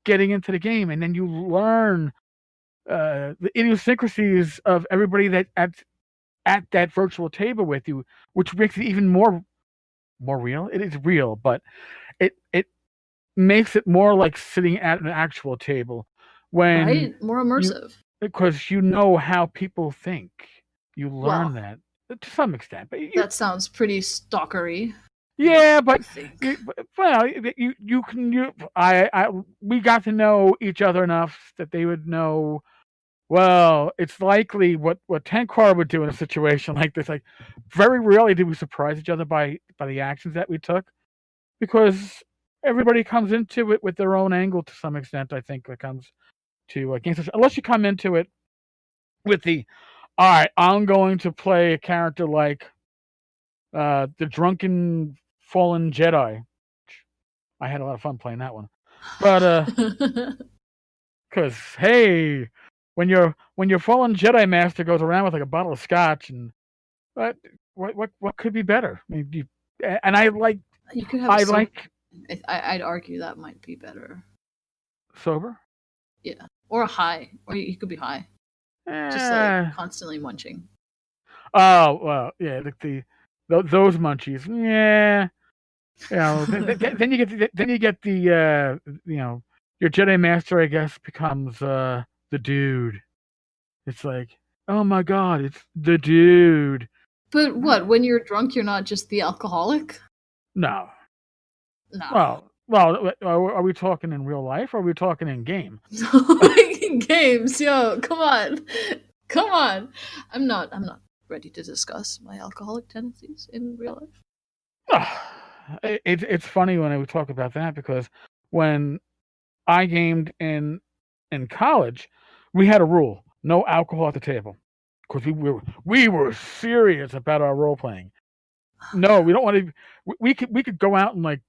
getting into the game, and then you learn the idiosyncrasies of everybody that at that virtual table with you, which makes it even more real. It is real, but it makes it more like sitting at an actual table when more immersive, because you know how people think. You learn that to some extent, but that sounds pretty stalkery. Yeah, but we got to know each other enough that they would know. Well, it's likely what Tenkar would do in a situation like this. Like, very rarely did we surprise each other by the actions that we took, because everybody comes into it with their own angle to some extent. I think when it comes to games, unless you come into it with all right, I'm going to play a character like the drunken fallen Jedi. I had a lot of fun playing that one, but because hey, when your fallen Jedi Master goes around with like a bottle of scotch, and what could be better? I mean, You could have I'd argue that might be better. Sober? Yeah. Or a high. Or you could be high. Just like constantly munching. Oh, well, yeah, those munchies. Yeah. Then you get the your Jedi Master, I guess, becomes the dude. It's like, oh my god, it's the dude. But what? When you're drunk, you're not just the alcoholic? No. No. Well, are we talking in real life, or are we talking in game? In games, yo, come on. I'm not ready to discuss my alcoholic tendencies in real life. It's funny when we talk about that, because when I gamed in college, we had a rule: no alcohol at the table, because we were serious about our role playing. No, we don't want to. We could go out and like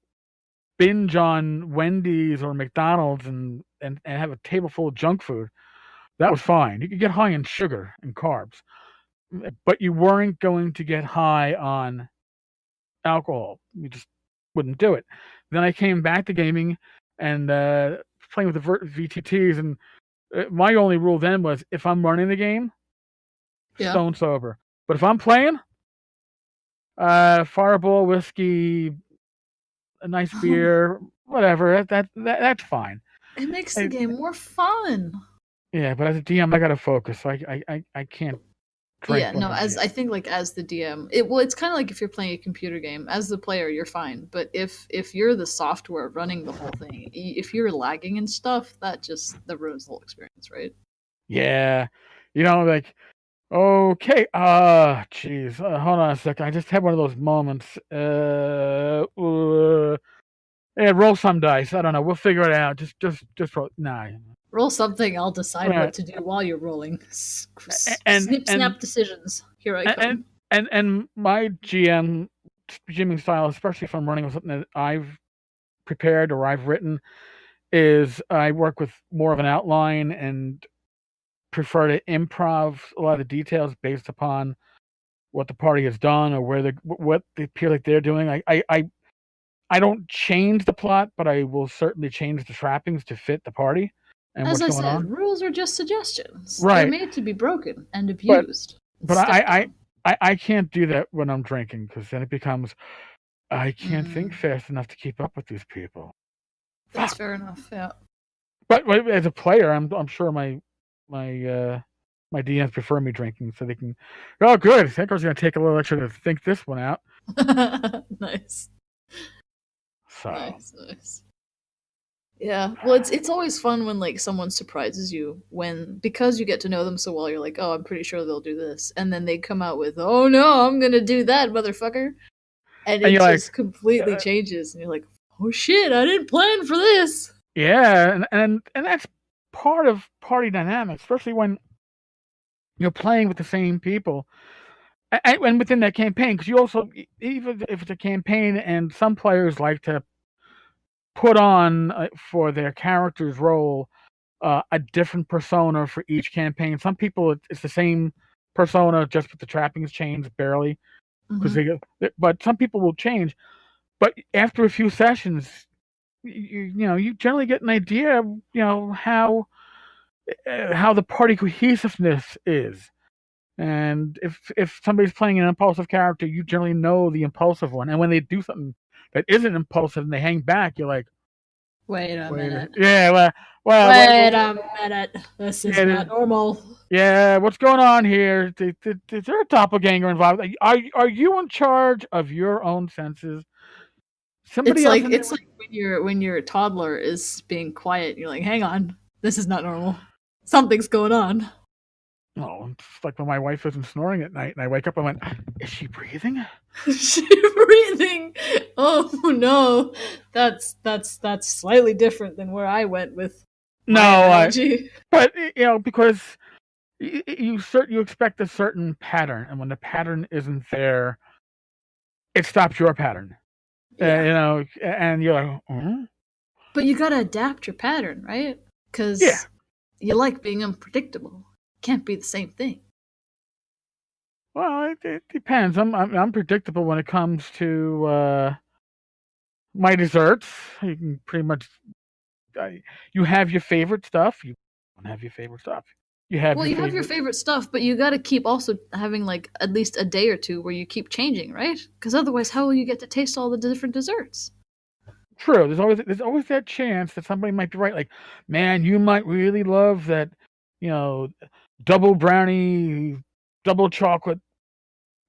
binge on Wendy's or McDonald's and have a table full of junk food. That was fine. You could get high in sugar and carbs, but you weren't going to get high on alcohol. You just wouldn't do it. Then I came back to gaming and playing with the VTTs, and my only rule then was, if I'm running the game, stone sober. But if I'm playing, Fireball, whiskey, a nice beer, whatever, that's fine. It makes the game more fun. Yeah, but as a DM, I gotta focus. So I can't drink. Yeah, no, I think like as the DM, it's kind of like if you're playing a computer game. As the player, you're fine. But if you're the software running the whole thing, if you're lagging and stuff, that ruins the whole experience, right? Yeah, like, okay, jeez, hold on a second. I just had one of those moments. Yeah, roll some dice. I don't know. We'll figure it out. Just roll. Nah. Roll something. I'll decide what to do while you're rolling. Snap decisions. Here I come. And my GMing style, especially if I'm running with something that I've prepared or I've written, is I work with more of an outline and prefer to improv a lot of the details based upon what the party has done or what they appear like they're doing. I don't change the plot, but I will certainly change the trappings to fit the party and what's going on. Rules are just suggestions. Right. They're made to be broken and abused. But I can't do that when I'm drinking, because then it becomes, I can't think fast enough to keep up with these people. That's fair enough, yeah. But as a player, I'm sure my DMs prefer me drinking, so they can, oh good, Tenkar's going to take a little extra to think this one out. Nice. So. Nice. Yeah, well, it's always fun when like someone surprises you, because you get to know them so well. You're like, oh, I'm pretty sure they'll do this, and then they come out with, oh no, I'm gonna do that, motherfucker, and it just completely changes, and you're like, oh shit, I didn't plan for this. Yeah, and that's part of party dynamics, especially when you're playing with the same people, and within that campaign, because you also, even if it's a campaign, and some players like to put on for their character's role a different persona for each campaign. Some people, it's the same persona, just with the trappings changed barely, because but some people will change. But after a few sessions, you generally get an idea of how the party cohesiveness is. And if somebody's playing an impulsive character, you generally know the impulsive one. And when they do something that isn't impulsive and they hang back, you're like, wait a minute. Yeah, well, wait a minute. This is not normal. Yeah, what's going on here? Is there a doppelganger involved? Are you in charge of your own senses? It's like when your toddler is being quiet, you're like, hang on, this is not normal. Something's going on. Oh, it's like when my wife isn't snoring at night and I wake up and went, is she breathing? Is she breathing? Oh no. That's slightly different than where I went with my analogy. But because you expect a certain pattern, and when the pattern isn't there, it stops your pattern. Yeah. And you're like, But you gotta adapt your pattern, right? Because You like being unpredictable. Can't be the same thing. Well, it depends. I'm predictable when it comes to my desserts. You can pretty much you have your favorite stuff. You don't have your favorite stuff. You have Well, you have your favorite stuff, but you got to keep also having like at least a day or two where you keep changing, right? Because otherwise, how will you get to taste all the different desserts? True. There's always that chance that somebody might be right. Like, man, you might really love that, double brownie, double chocolate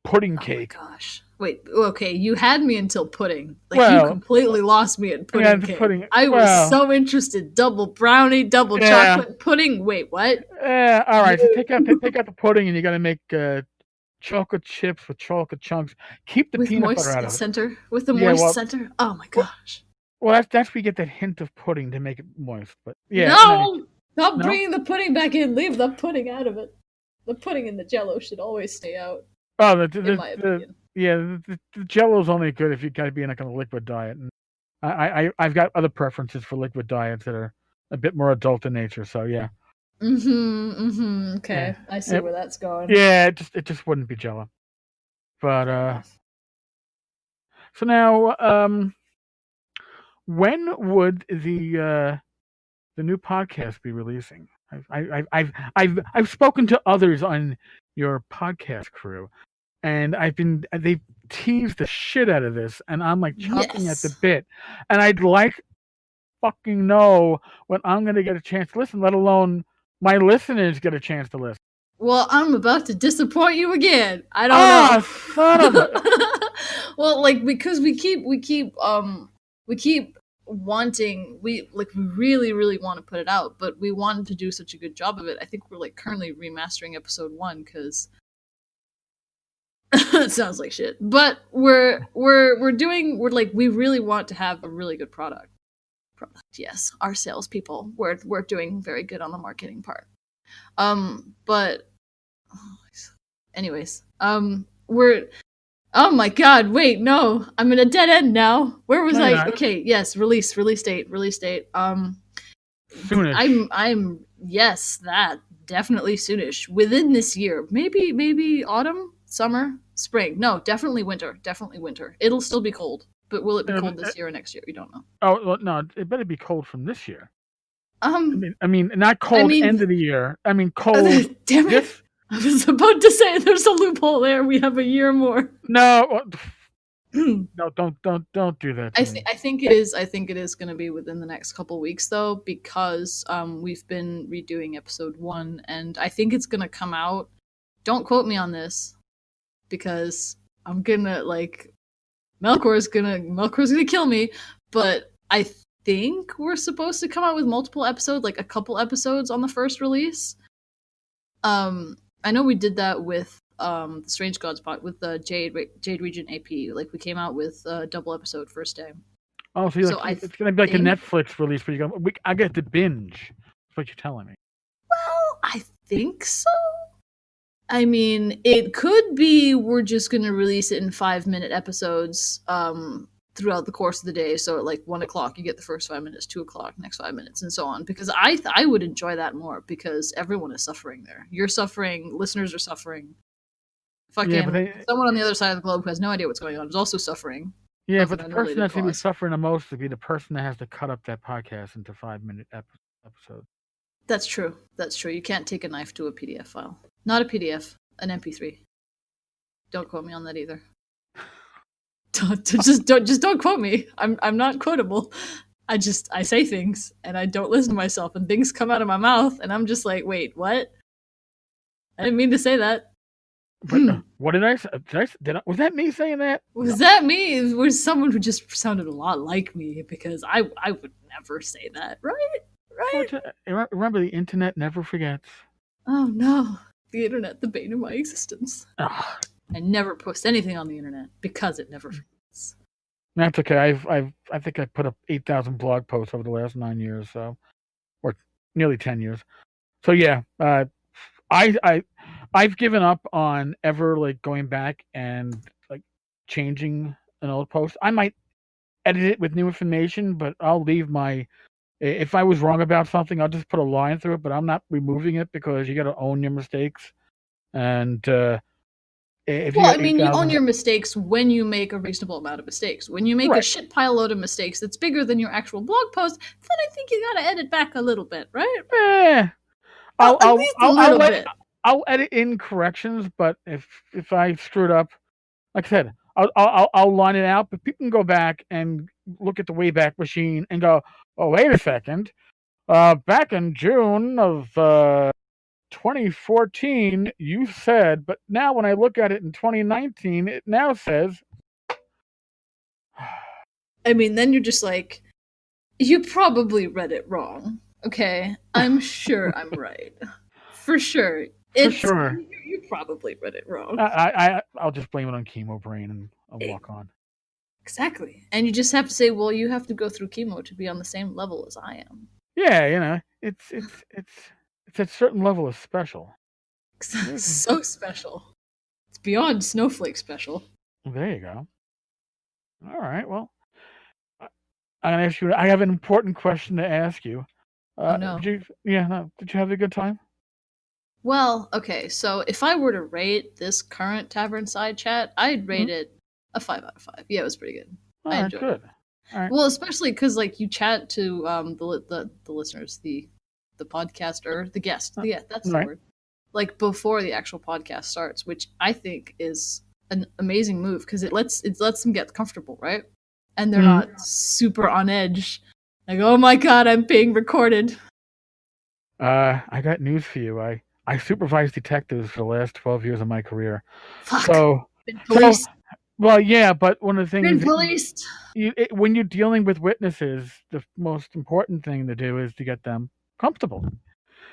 pudding cake. Oh my gosh. Wait, okay, you had me until pudding. Like, Well, you completely lost me at pudding cake. pudding. I was so interested. Double brownie, double chocolate pudding. Wait, what? Yeah, all right. So take out the pudding, and you got to make chocolate chips with chocolate chunks. Keep the with peanut moist butter out of it. Center. With the moist center. Oh my gosh. Well, that's where you get that hint of pudding to make it moist. But yeah. No! Stop bringing the pudding back in. Leave the pudding out of it. The pudding and the Jello should always stay out. Oh, in my opinion. the Jello's only good if you got to be in like a liquid diet, and I've got other preferences for liquid diets that are a bit more adult in nature. So yeah. Okay, yeah. I see where that's going. Yeah, it just wouldn't be Jello. But so now, when would the new podcast be releasing? I've spoken to others on your podcast crew, and they've teased the shit out of this, and I'm like chomping at the bit, and I'd like fucking know when I'm gonna get a chance to listen, let alone my listeners get a chance to listen. Well, I'm about to disappoint you again. I don't know. Son of a... Well, like, because we keep wanting, we really, really want to put it out, but we wanted to do such a good job of it. I think we're like currently remastering episode 1 because it sounds like shit. But we really want to have a really good product. Yes, our salespeople, we're doing very good on the marketing part. But anyways, we're. Oh my god, wait, no. I'm in a dead end now. Where was I? Okay, yes, release date. Soonish. I'm yes, that definitely soonish. Within this year. Maybe autumn, summer, spring. No, definitely winter. It'll still be cold. But will it be cold this year or next year? We don't know. Oh, well, no, it better be cold from this year. I mean, not cold end of the year. I mean, cold. Damn it. I was about to say there's a loophole there. We have a year more. No, no, don't do that. I think it is. I think it is going to be within the next couple weeks, though, because we've been redoing episode 1, and I think it's going to come out. Don't quote me on this, because I'm gonna Melkor's gonna kill me. But I think we're supposed to come out with multiple episodes, like a couple episodes on the first release. I know we did that with the Strange Gods pod with the Jade Region AP. Like, we came out with a double episode first day. Oh, so it's gonna be like a Netflix release, but I get to binge. That's what you're telling me. Well, I think so. I mean, it could be we're just gonna release it in 5-minute episodes throughout the course of the day. So at like 1 o'clock, you get the first 5 minutes, 2 o'clock, next 5 minutes, and so on. Because I would enjoy that more, because everyone is suffering there. You're suffering, listeners are suffering. Fucking someone on the other side of the globe who has no idea what's going on is also suffering. Yeah, but the person that's going to be suffering the most would be the person that has to cut up that podcast into 5-minute episodes. That's true. You can't take a knife to a PDF file. Not a PDF, an MP3. Don't quote me on that either. Don't quote me. I'm not quotable. I say things and I don't listen to myself, and things come out of my mouth and I'm just like, wait, what? I didn't mean to say that. But, what did I say? Was that me saying that? Was that me? It was someone who just sounded a lot like me, because I would never say that, right? Remember, the internet never forgets. Oh no, the internet, the bane of my existence. Oh. I never post anything on the internet because it never forgets. That's okay. I think I put up 8,000 blog posts over the last 9 years, or nearly 10 years. So yeah, I've given up on ever going back and changing an old post. I might edit it with new information, but I'll leave my If I was wrong about something, I'll just put a line through it, but I'm not removing it because you got to own your mistakes. And if you Well, I got mean, you 8,000, own your mistakes when you make a reasonable amount of mistakes. When you make a right? shit pile load of mistakes that's bigger than your actual blog post, then I think you gotta edit back a little bit, right? Eh, Well, at least a little bit. I'll edit in corrections, but if I screwed up, like I said, I'll line it out. But people can go back and look at the Wayback Machine and go, oh, wait a second. Back in June of 2014, you said, but now when I look at it in 2019, it now says. I mean, then you're just like, you probably read it wrong. Okay, I'm sure I'm right. For sure. For sure. You probably read it wrong. I'll just blame it on chemo brain and I'll walk on. Exactly. And you just have to say, well, you have to go through chemo to be on the same level as I am. Yeah, it's a certain level of special. So special. It's beyond snowflake special. There you go. All right. Well, I'm gonna ask you. I have an important question to ask you. Oh no. Did you have a good time? Well, okay. So if I were to rate this current Tavern side chat, I'd rate it a 5 out of 5. Yeah, it was pretty good. All I right, enjoyed good. it. All right. Well, especially because like you chat to the listeners, the podcaster, the guest. Yeah, that's the word. Like before the actual podcast starts, which I think is an amazing move because it lets them get comfortable, right? And they're not super on edge. Like, oh my god, I'm being recorded. I got news for you. I supervised detectives for the last 12 years of my career. Fuck. So, well, yeah, but one of the things when you're dealing with witnesses, the most important thing to do is to get them comfortable.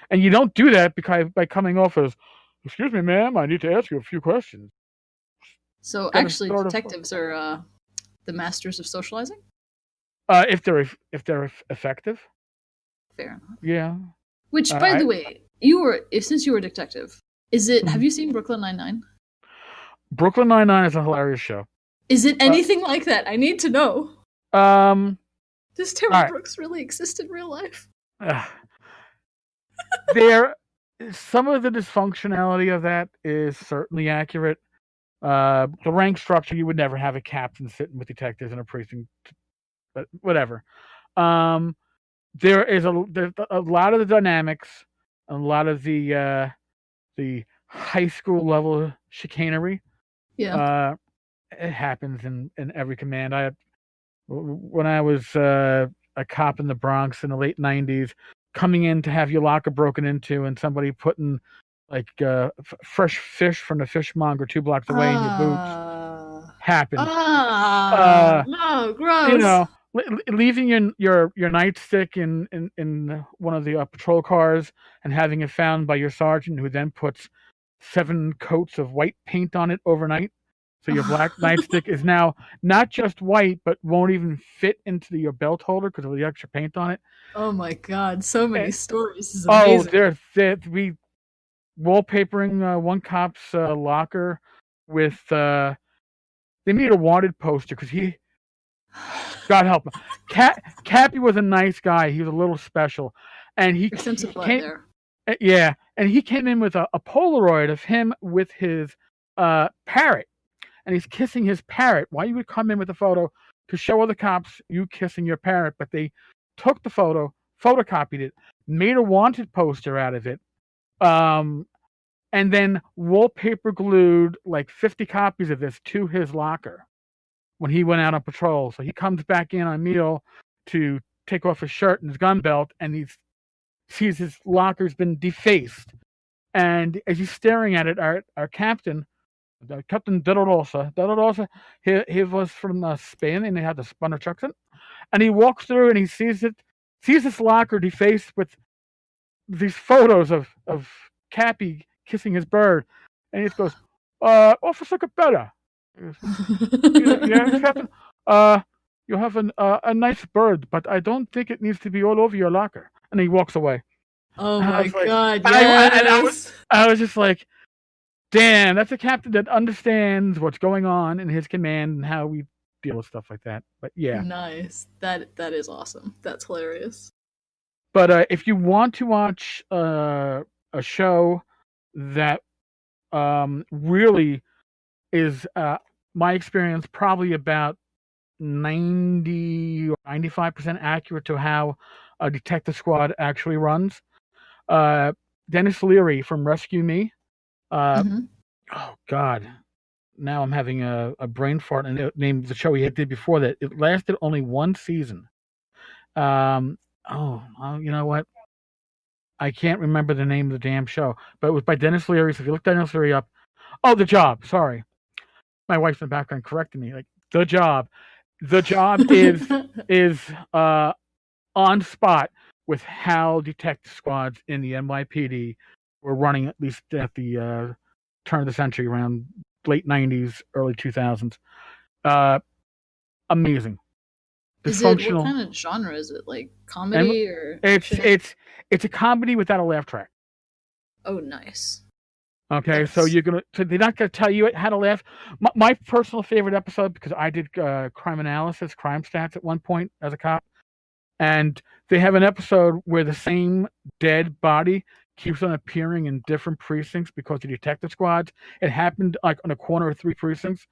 And you don't do that by coming off as, excuse me, ma'am, I need to ask you a few questions. So actually, detectives are the masters of socializing? If they're effective. Fair enough. Yeah. Which, by the way, since you were a detective, have you seen Brooklyn Nine-Nine? Brooklyn Nine-Nine is a hilarious show. Is it anything like that? I need to know. Does Terrell Brooks really exist in real life? Some of the dysfunctionality of that is certainly accurate. The rank structure, you would never have a captain sitting with detectives in a precinct, but whatever. There's a lot of the dynamics, a lot of the high school level chicanery. Yeah. It happens in every command. When I was a cop in the Bronx in the late 90s, coming in to have your locker broken into and somebody putting like fresh fish from the fishmonger 2 blocks away in your boots happened. No, gross. Leaving your nightstick in one of the patrol cars and having it found by your sergeant, who then puts 7 coats of white paint on it overnight. So your black nightstick is now not just white, but won't even fit into your belt holder because of the extra paint on it. Oh my god, so many stories. This is amazing. We wallpapering one cop's locker with they made a wanted poster because he, God help him, Cappy was a nice guy. He was a little special, and he came, yeah, and he came in with a Polaroid of him with his parrot. And he's kissing his parrot. Why you would come in with a photo to show other cops you kissing your parrot? But they took the photo, photocopied it, made a wanted poster out of it, and then wallpaper glued like 50 copies of this to his locker when he went out on patrol. So he comes back in on meal to take off his shirt and his gun belt, and he sees his locker's been defaced. And as he's staring at it, our captain, Captain Dolorosa, he was from Spain, and he had the Spunner accent. And he walks through and he sees this locker defaced with these photos of Cappy kissing his bird, and he just goes, "Officer Capetta, yeah, Captain, you have a nice bird, but I don't think it needs to be all over your locker." And he walks away. Oh my god! Yes. I was just like, damn, that's a captain that understands what's going on in his command and how we deal with stuff like that. But yeah, nice. That is awesome. That's hilarious. But if you want to watch a show that really is my experience probably about 90 or 95% accurate to how a detective squad actually runs. Dennis Leary from Rescue Me. Oh God, now I'm having a brain fart and name the show he did before that. It lasted only one season. You know what? I can't remember the name of the damn show, but it was by Dennis Leary. So if you look Dennis Leary up, The Job. Sorry, my wife's in the background correcting me. Like The Job. The Job is on spot with how detective squads in the NYPD were running, at least at the turn of the century, around late 90s, early 2000s. Amazing. Is it, what kind of genre is it? Like comedy or it's a comedy without a laugh track. Oh, nice. Okay, so they're not gonna tell you how to laugh. My personal favorite episode, because I did crime analysis, crime stats at one point as a cop, and they have an episode where the same dead body keeps on appearing in different precincts because the detective squads. It happened like on a corner of 3 precincts,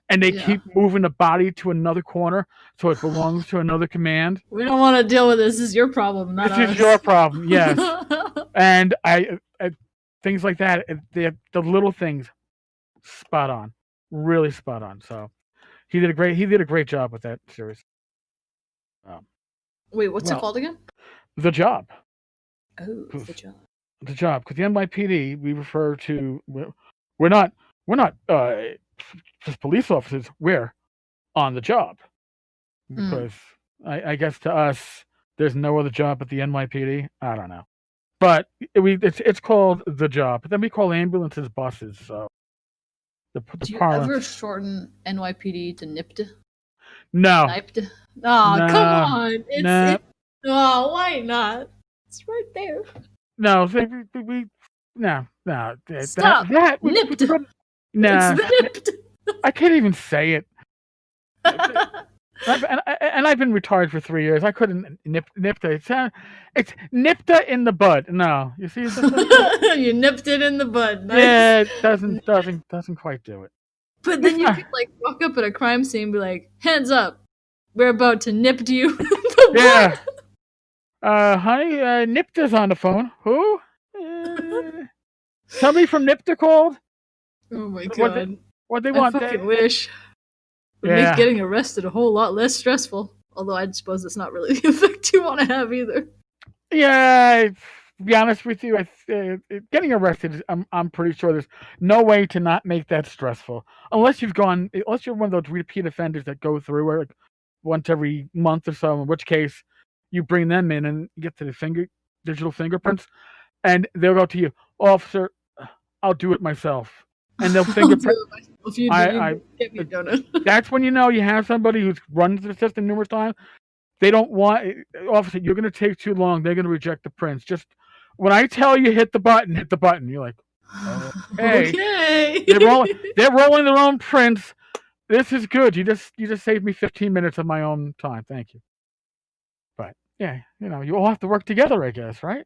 and they keep moving the body to another corner so it belongs to another command. We don't want to deal with this. This is your problem, not us. This is your problem, yes. And I things like that, the little things, spot on, really spot on. So he did a great job with that series. Wait, what's it called again? The Job. Oh, The Job. The Job, because the NYPD we refer to, we're not just police officers. We're on the job because I guess to us there's no other job but the NYPD. I don't know, but it's called The Job. But then we call ambulances buses. So do you ever shorten NYPD to NIPD? No. NIPD? Oh, no, come on! Oh, why not? It's right there. No, no. Stop. Nipped. Nah. It's nipped. I can't even say it. I've been retired for 3 years. I couldn't NIPTA. It's NIPTA in the bud. No, you see, you nipped it in the bud. Nice. Yeah, it doesn't quite do it. But then you could like walk up at a crime scene and be like, "Hands up, we're about to nip you." Yeah. Honey, NIPTA's on the phone. Who? Somebody from NIPTA called? Oh my god. What they want? I fucking wish. It would make getting arrested a whole lot less stressful. Although I suppose it's not really the effect you want to have either. Yeah, to be honest with you, getting arrested, I'm pretty sure there's no way to not make that stressful. Unless you're one of those repeat offenders that go through like once every month or so, in which case you bring them in and you get to the digital fingerprints, and they'll go to you, "Officer, I'll do it myself." And they'll fingerprint. Get me a donut. That's when you know you have somebody who's run the system numerous times. They don't want, "Officer, you're going to take too long. They're going to reject the prints. Just when I tell you hit the button. You're like, okay. They're rolling their own prints. This is good. You just saved me 15 minutes of my own time. Thank you." But yeah, you all have to work together, I guess, right?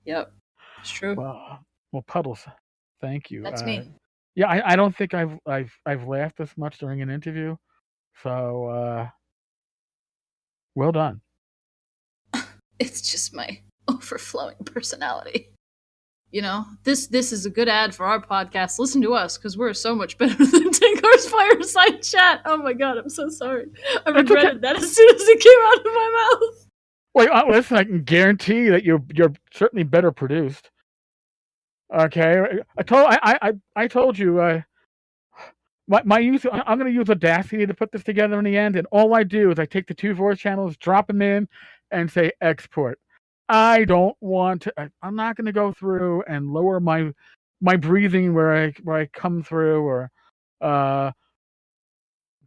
Yep, it's true. Well, Puddles, thank you. That's me. Yeah, I don't think I've laughed this much during an interview, so well done. It's just my overflowing personality. This is a good ad for our podcast. Listen to us, because we're so much better than Tenkar's Fireside Chat. Oh my god, I'm so sorry. I regretted that as soon as it came out of my mouth. Wait, listen, I can guarantee that you're certainly better produced. Okay, I told you my use. I'm going to use Audacity to put this together in the end, and all I do is I take the 2 voice channels, drop them in, and say export. I don't want to. I'm not going to go through and lower my breathing where I come through, or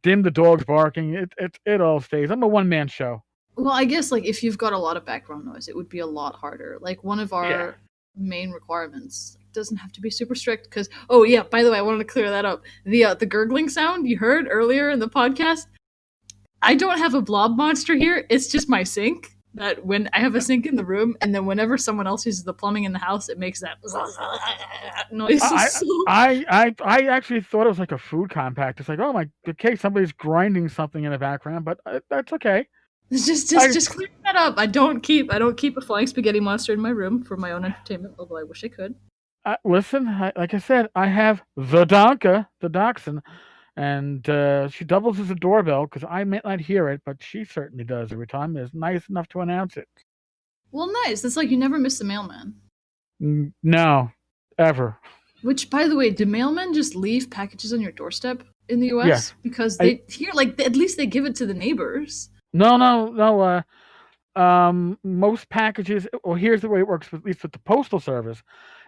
dim the dog's barking. It all stays. I'm a one-man show. Well, I guess like if you've got a lot of background noise, it would be a lot harder. Like one of our main requirements doesn't have to be super strict, because by the way, I wanted to clear that up. The gurgling sound you heard earlier in the podcast, I don't have a blob monster here. It's just my sink. that when I have a sink in the room, and then whenever someone else uses the plumbing in the house, it makes that noise. I actually thought it was like a food compact. It's like, oh my, okay, somebody's grinding something in the background, but that's okay. Just clear that up. I don't keep a flying spaghetti monster in my room for my own entertainment, although I wish I could. Listen, like I said, I have the dachshund, and she doubles as a doorbell because I may not hear it, but she certainly does every time. It's nice enough to announce it. Well, nice. That's like you never miss the mailman. No, ever. Which, by the way, do mailmen just leave packages on your doorstep in the U.S.? Yes. Because they at least they give it to the neighbors. No. Most packages. Well, here's the way it works. At least with the postal service,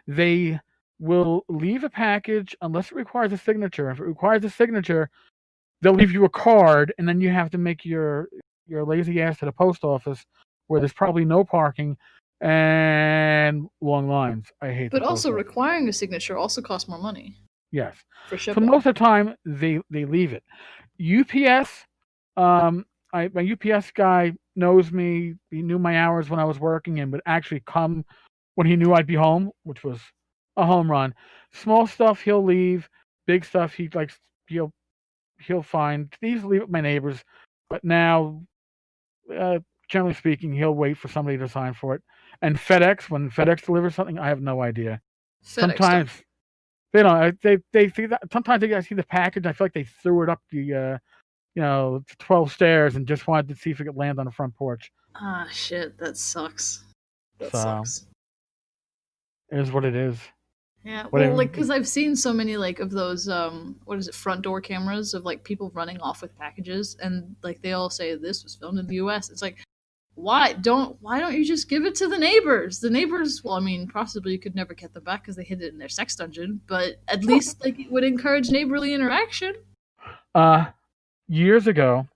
they will leave a package unless it requires a signature. If it requires a signature, they'll leave you a card, and then you have to make your lazy ass to the post office, where there's probably no parking and long lines. I hate. But also, requiring a signature also costs more money. Yes. For shipping. So most of the time, they leave it. UPS. My UPS guy knows me. He knew my hours when I was working and would actually come when he knew I'd be home, which was a home run. Small stuff he'll leave. Big stuff he'll find. These leave it with my neighbors, but now, generally speaking, he'll wait for somebody to sign for it. And FedEx, when FedEx delivers something, I have no idea. Sometimes they don't. They see that. Sometimes they see the package. I feel like they threw it up the 12 stairs and just wanted to see if it could land on the front porch. Ah, shit, that sucks. That sucks. It is what it is. Yeah, well, because I've seen so many of those front door cameras of people running off with packages, and they all say this was filmed in the U.S. It's like, why don't you just give it to the neighbors? The neighbors, well, I mean, possibly you could never get them back because they hid it in their sex dungeon, but at least it would encourage neighborly interaction. Years ago,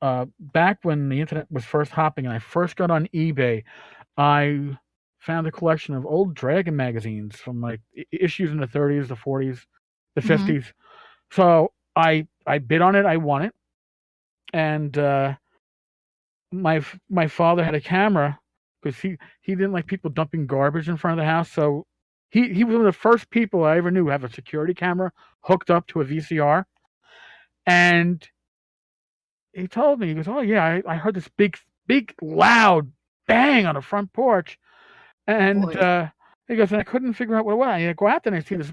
back when the internet was first hopping and I first got on eBay, I found a collection of old Dragon magazines from issues in the 30s, the 40s, the 50s. So I bid on it. I won it. And my father had a camera because he didn't like people dumping garbage in front of the house. So he was one of the first people I ever knew have a security camera hooked up to a VCR. And he told me, he goes, oh yeah, I heard this big loud bang on the front porch. And he goes, and I couldn't figure out what it was. I go out there and I see this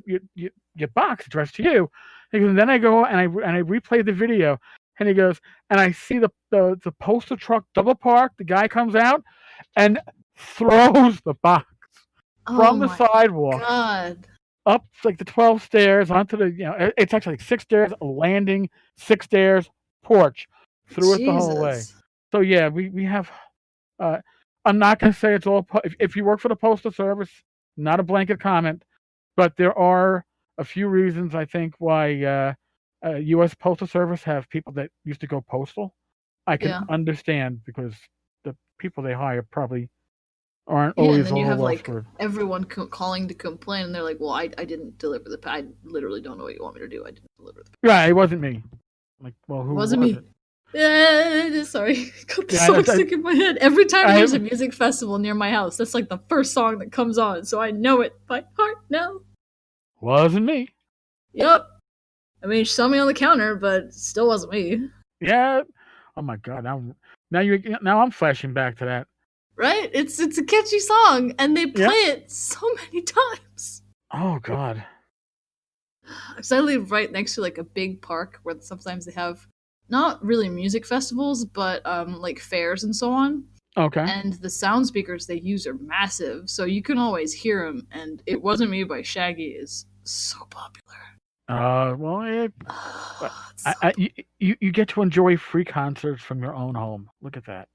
your box addressed to you. He goes, and then I go and I replay the video. And he goes, and I see the postal truck double parked. The guy comes out and throws the box from the sidewalk up the 12 stairs onto the, it's actually 6 stairs, a landing, 6 stairs, porch, threw it the whole way. So yeah, we have. I'm not going to say it's all. If you work for the postal service, not a blanket comment, but there are a few reasons I think why U.S. Postal Service have people that used to go postal. I can understand because the people they hire probably aren't always. And then you have everyone calling to complain, and they're like, "Well, I didn't deliver the. I literally don't know what you want me to do. I didn't deliver the." Right, it wasn't me. Well, who wasn't me? Sorry, got the song stuck in my head. Every time there's a music festival near my house, that's the first song that comes on, so I know it by heart now. Wasn't me. Yep. I mean, she saw me on the counter, but it still wasn't me. Yeah. Oh my god. Now I'm flashing back to that. Right? It's a catchy song, and they play it so many times. Oh god. Because I live right next to a big park where sometimes they have not really music festivals, but fairs and so on. Okay. And the sound speakers they use are massive, so you can always hear them. And "It Wasn't Me" by Shaggy is so popular. You get to enjoy free concerts from your own home. Look at that.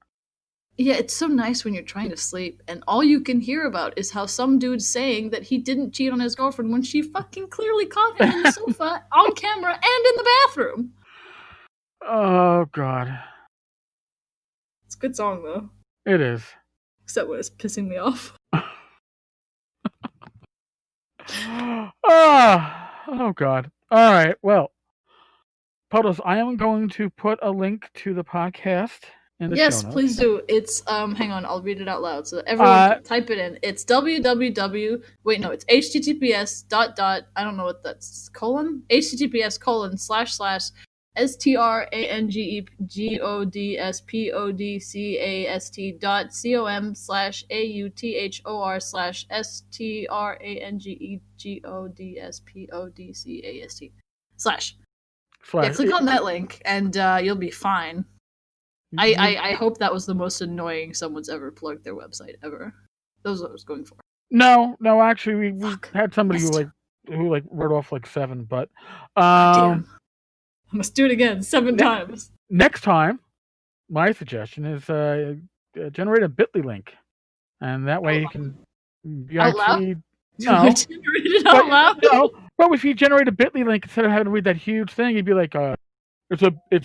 Yeah, it's so nice when you're trying to sleep, and all you can hear about is how some dude's saying that he didn't cheat on his girlfriend when she fucking clearly caught him in the sofa, on camera, and in the bathroom. Oh, God. It's a good song, though. It is. Except when it's pissing me off. Oh, God. All right, well, Puddles, I am going to put a link to the podcast in the show Yes, notes. please do. It's hang on, I'll read it out loud so everyone type it in. It's www. Wait, no, it's https I don't know what that's colon https:// strangegodspodcast.com/authorspodcast/. Yeah, click on that link and you'll be fine. I hope that was the most annoying someone's ever plugged their website ever. That was what I was going for. No, actually, we had somebody who wrote off like 7, but damn. I must do it again 7 times. Next time, my suggestion is generate a Bitly link, and that way you can out loud. No, generate it out loud. No, but if you generate a Bitly link instead of having to read that huge thing, you'd be like, it's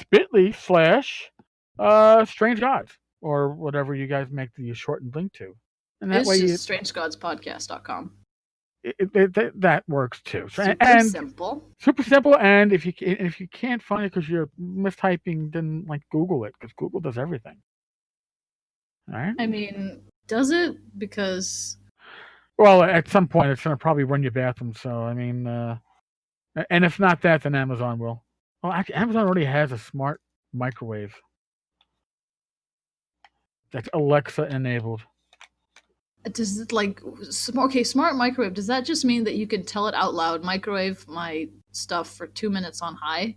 Bit.ly/Strange Gods or whatever you guys make the shortened link to, and that way just strangegodspodcast.com. That works too. Super simple. Super simple, and if you can't find it because you're mistyping, then Google it, because Google does everything. All right. I mean, does it? Because well, at some point it's going to probably run your bathroom. So I mean, and if not that, then Amazon will. Well, actually, Amazon already has a smart microwave that's Alexa enabled. Does it smart microwave, does that just mean that you can tell it out loud, microwave my stuff for 2 minutes on high?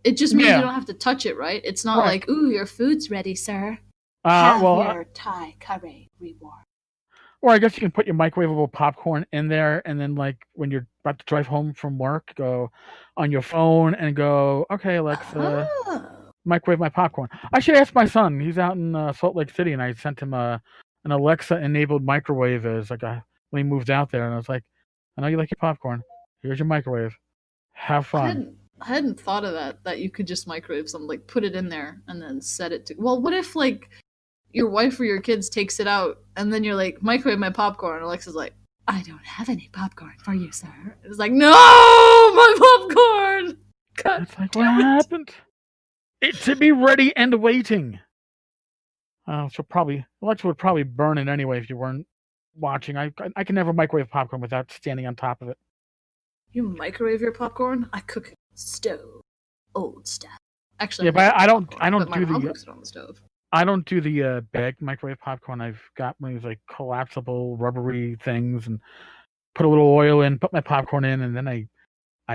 It just means you don't have to touch it, right? It's not like, ooh, your food's ready, sir. Have your Thai curry reward. Or I guess you can put your microwavable popcorn in there, and then when you're about to drive home from work, go on your phone and go, okay, Alexa, microwave my popcorn. I should ask my son. He's out in Salt Lake City, and I sent him an Alexa-enabled microwave as when he moved out there, and I was like, I know you like your popcorn. Here's your microwave. Have fun. I hadn't thought of that you could just microwave something, put it in there and then set it to. Well, what if your wife or your kids takes it out and then you're like, microwave my popcorn, and Alexa's like, I don't have any popcorn for you, sir. It's like, no, my popcorn. God, it's like, what happened? It to be ready and waiting. Alexa would probably burn it anyway if you weren't watching. I can never microwave popcorn without standing on top of it. You microwave your popcorn? I cook it on the stove. Old stuff. Actually, yeah, but I don't do it on the stove. I don't do the bagged microwave popcorn. I've got one of these collapsible rubbery things, and put a little oil in, put my popcorn in, and then I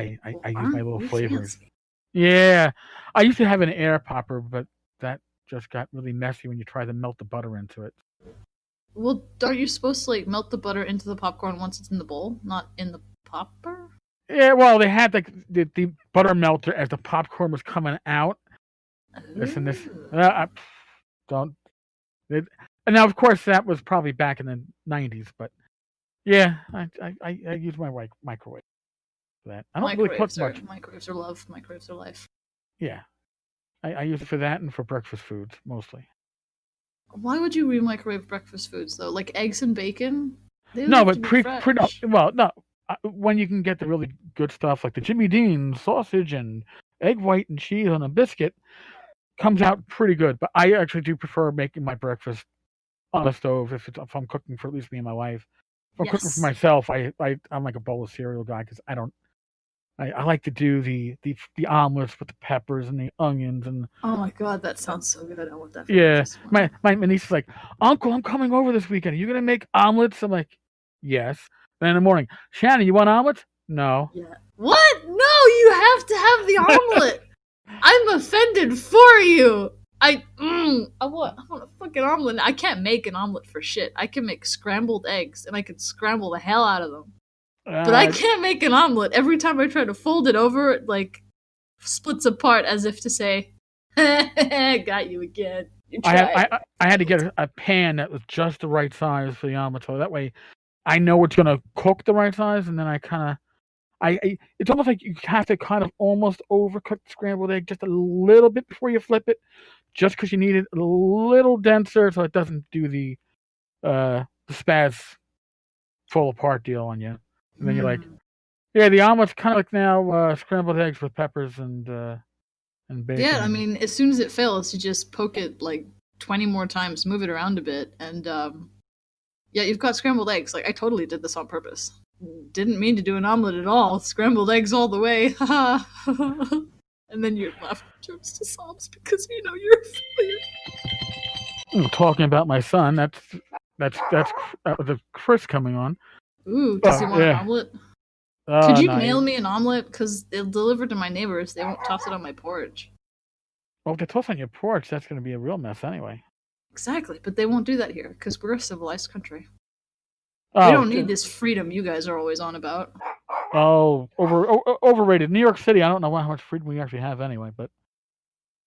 use my little flavors. Fancy. Yeah, I used to have an air popper, but that just got really messy when you try to melt the butter into it. Well, are you supposed to melt the butter into the popcorn once it's in the bowl, not in the popper? Yeah, well, they had the butter melter as the popcorn was coming out. This and this. And now, of course, that was probably back in the 90s, but yeah, I use my microwave for that. I don't really cook much. Microwaves are love. Microwaves are life. Yeah. I use it for that and for breakfast foods, mostly. Why would you re-microwave breakfast foods, though? Like eggs and bacon? No, but when you can get the really good stuff, like the Jimmy Dean sausage and egg white and cheese on a biscuit, comes out pretty good. But I actually do prefer making my breakfast on a stove if I'm cooking for at least me and my wife. If I'm cooking for myself, I'm like a bowl of cereal guy, because I like to do the omelets with the peppers and the onions and. Oh my god, that sounds so good! I want that. Yeah, my niece is like, Uncle, I'm coming over this weekend. Are you gonna make omelets? I'm like, yes. Then in the morning, Shannon, you want omelets? No. Yeah. What? No, you have to have the omelet. I'm offended for you. I want a fucking omelet. I can't make an omelet for shit. I can make scrambled eggs, and I can scramble the hell out of them. But I can't make an omelet. Every time I try to fold it over, it splits apart as if to say, got you again. You I had to get a pan that was just the right size for the omelet, so that way I know it's gonna cook the right size, and then it's almost like you have to kind of almost overcook the scrambled egg just a little bit before you flip it, just because you need it a little denser so it doesn't do the spaz fall apart deal on you. And then you're like, yeah, the omelet's kind of like now scrambled eggs with peppers and bacon. Yeah, I mean, as soon as it fails, you just poke it 20 more times, move it around a bit, and yeah, you've got scrambled eggs. Like, I totally did this on purpose. Didn't mean to do an omelet at all. Scrambled eggs all the way. And then your laughter turns to sobs because you know you're a failure. Talking about my son, that was a Chris coming on. Ooh, does he want an omelet? Could you mail me an omelet? Because they'll deliver to my neighbors. They won't toss it on my porch. Well, if they toss on your porch, that's going to be a real mess anyway. Exactly, but they won't do that here because we're a civilized country. We don't need this freedom you guys are always on about. Oh, overrated. New York City, I don't know how much freedom we actually have anyway, but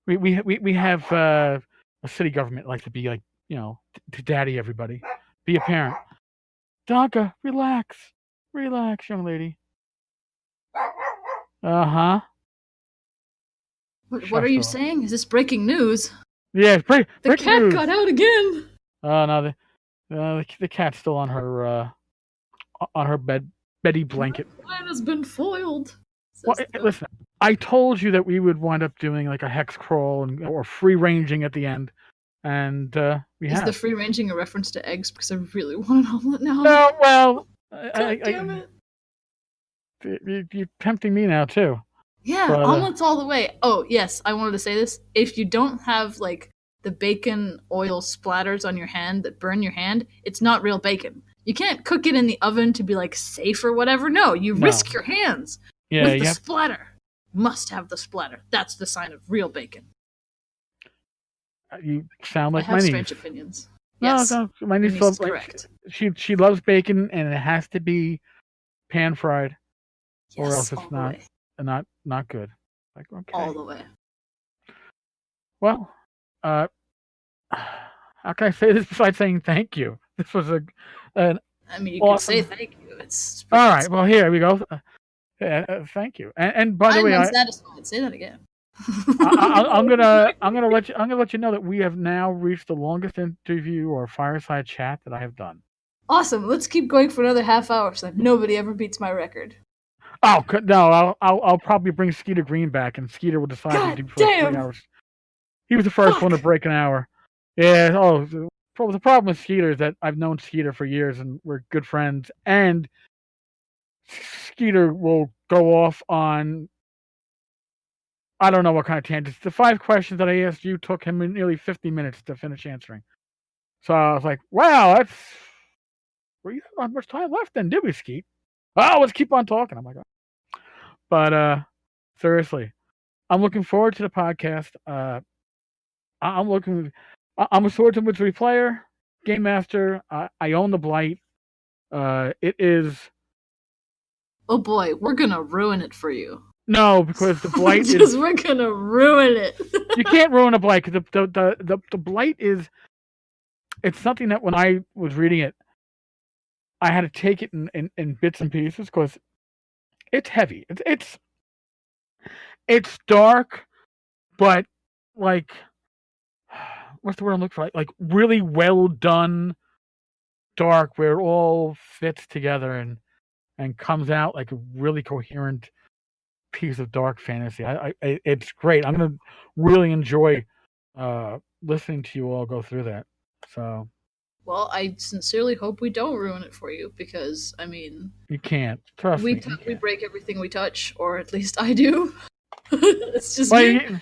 we have a city government like to be like, you know, to daddy everybody. Be a parent. Donka, relax, young lady. Uh-huh. What are you saying? Is this breaking news? Yeah, breaking news. The cat got out again. Oh no, the cat's still on her beddy blanket. The plan has been foiled. Well, listen, I told you that we would wind up doing like a hex crawl or free ranging at the end, and we have. Is the free ranging a reference to eggs? Because I really want an omelet now. No, well, damn it! You're tempting me now too. Yeah, but, omelets all the way. Oh yes, I wanted to say this. If you don't have like the bacon oil splatters on your hand that burn your hand, it's not real bacon. You can't cook it in the oven to be like safe or whatever. No, you risk your hands with the splatter. Must have the splatter. That's the sign of real bacon. You sound like my niece. I have strange opinions. Yes, no, my niece loves correct. She loves bacon, and it has to be pan fried, or else it's not good. Like, okay, all the way. Well, how can I say this besides saying thank you? This was I mean, you awesome... can say thank you. It's all right. Well, here we go. Thank you. And by the way, I'm unsatisfied. Say that again. I'm gonna let you know that we have now reached the longest interview or fireside chat that I have done. Awesome. Let's keep going for another half hour so that nobody ever beats my record. Oh no! I'll probably bring Skeeter Green back, and Skeeter will decide to do for 3 hours. He was the first one to break an hour. Yeah. Oh, the problem with Skeeter is that I've known Skeeter for years, and we're good friends. And Skeeter will go off on I don't know what kind of tangents. The 5 questions that I asked you took him nearly 50 minutes to finish answering. So I was like, "Wow, we don't have much time left, then, did we, Skeet? Oh, let's keep on talking." I'm like, oh. But seriously, I'm looking forward to the podcast. I'm a Swords and Wizardry player, game master. I own the Blight. It is. Oh boy, we're gonna ruin it for you. No, because the Blight we're gonna ruin it. You can't ruin a Blight because the Blight is. It's something that when I was reading it, I had to take it in bits and pieces because it's heavy. It's dark, but like, what's the word I'm looking for? Like really well done dark, where it all fits together and comes out like a really coherent piece of dark fantasy. It's great. I'm gonna really enjoy listening to you all go through that. So. Well, I sincerely hope we don't ruin it for you, because, I mean... You can't. Trust me. We break everything we touch, or at least I do. It's just me.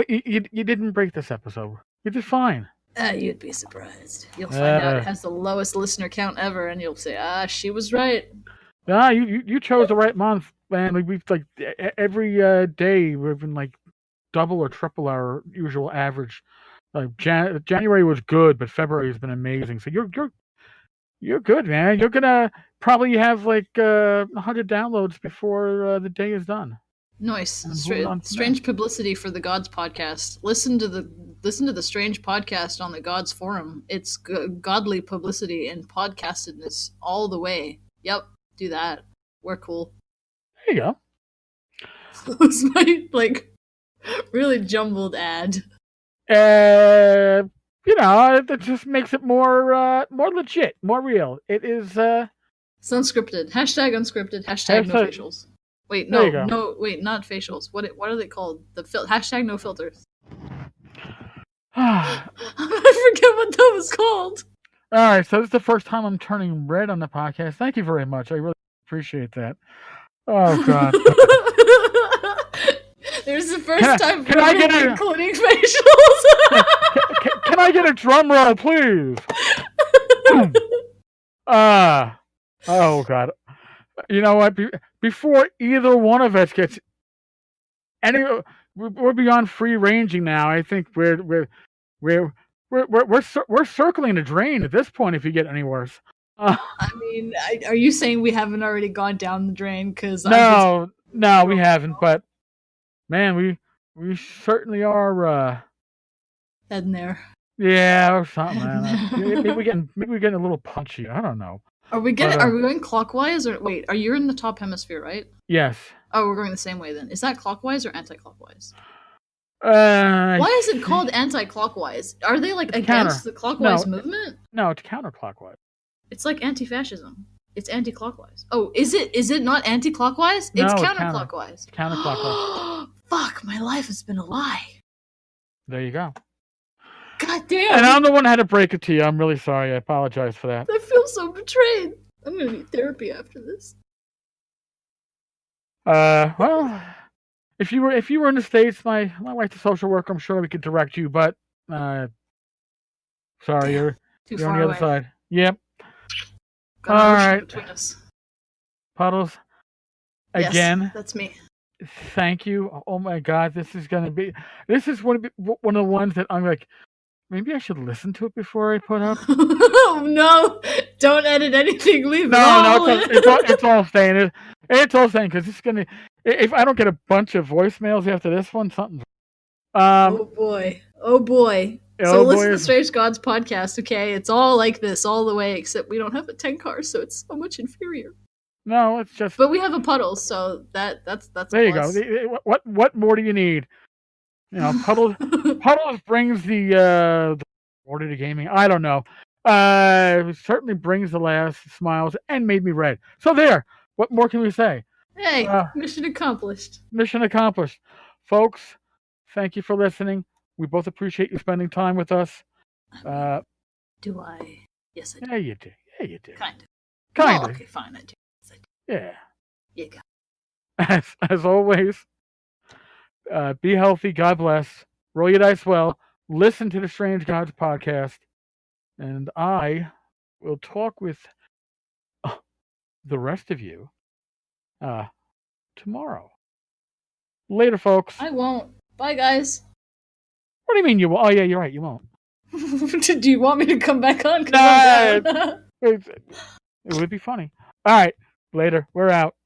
You didn't break this episode. You did fine. You'd be surprised. You'll find out it has the lowest listener count ever, and you'll say, she was right. You chose the right month, man. We've, like, every day, we've been, like, double or triple our usual average. January was good, but February has been amazing. So you're good, man. You're gonna probably have like 100 downloads before the day is done. Nice, strange publicity for the Gods podcast. Listen to the strange podcast on the Gods forum. It's godly publicity and podcastedness all the way. Yep, do that. We're cool. There you go. That was my really jumbled ad. It just makes it more legit, more real. It is. It's unscripted. Hashtag unscripted. Hashtag no facials. Wait, no, wait, not facials. What are they called? Hashtag no filters. I forget what that was called. All right, so this is the first time I'm turning red on the podcast. Thank you very much. I really appreciate that. Oh God. There's the first time can I get including facials. Can I get a drum roll, please? Oh God. You know what? Before either one of us gets we're beyond free ranging now. I think we're circling the drain at this point. If you get any worse. I mean, are you saying we haven't already gone down the drain? Because no, we haven't. But man, we certainly are heading there. Yeah, or something. Maybe we're getting a little punchy. I don't know. Are we going clockwise or wait? Are you in the top hemisphere, right? Yes. Oh, we're going the same way then. Is that clockwise or anti-clockwise? Why is it called anti-clockwise? Are they like against the clockwise movement? No, it's counterclockwise. It's like anti-fascism. It's anti-clockwise. Oh, is it not anti-clockwise? No, it's counterclockwise. It's counterclockwise. Fuck, my life has been a lie. There you go. God damn. And I'm the one who had to break it to you. I'm really sorry. I apologize for that. I feel so betrayed. I'm gonna need therapy after this. Well, if you were in the States, my wife's a social worker. I'm sure we could direct you, but sorry, you're on the other side. Yep. All right. Between us. Puddles. Again. Yes, that's me. Thank you. Oh my God, this is one of the ones that I'm like, maybe I should listen to it before I put up. Oh no! Don't edit anything. Leave it all. No, it's all staying. It's all staying because it's gonna. If I don't get a bunch of voicemails after this one, something's. Oh boy! So listen to the Strange Gods podcast, okay? It's all like this all the way, except we don't have a Tenkar, so it's so much inferior. No, it's just. But we have a Puddles, so that's. There you go. What more do you need? You know, Puddles brings the order to gaming. I don't know. It certainly brings the last smiles and made me red. So there. What more can we say? Hey, mission accomplished. Mission accomplished, folks. Thank you for listening. We both appreciate you spending time with us. Do I? Yes, I do. Yeah, you do. Kind of. Oh, okay, fine. I do. Yes, I do. Yeah. You go. As always, be healthy. God bless. Roll your dice well. Listen to the Strange Gods podcast. And I will talk with the rest of you tomorrow. Later, folks. I won't. Bye, guys. What do you mean you won't? Oh, yeah, you're right. You won't. Do you want me to come back on? Nah, it would be funny. All right. Later. We're out.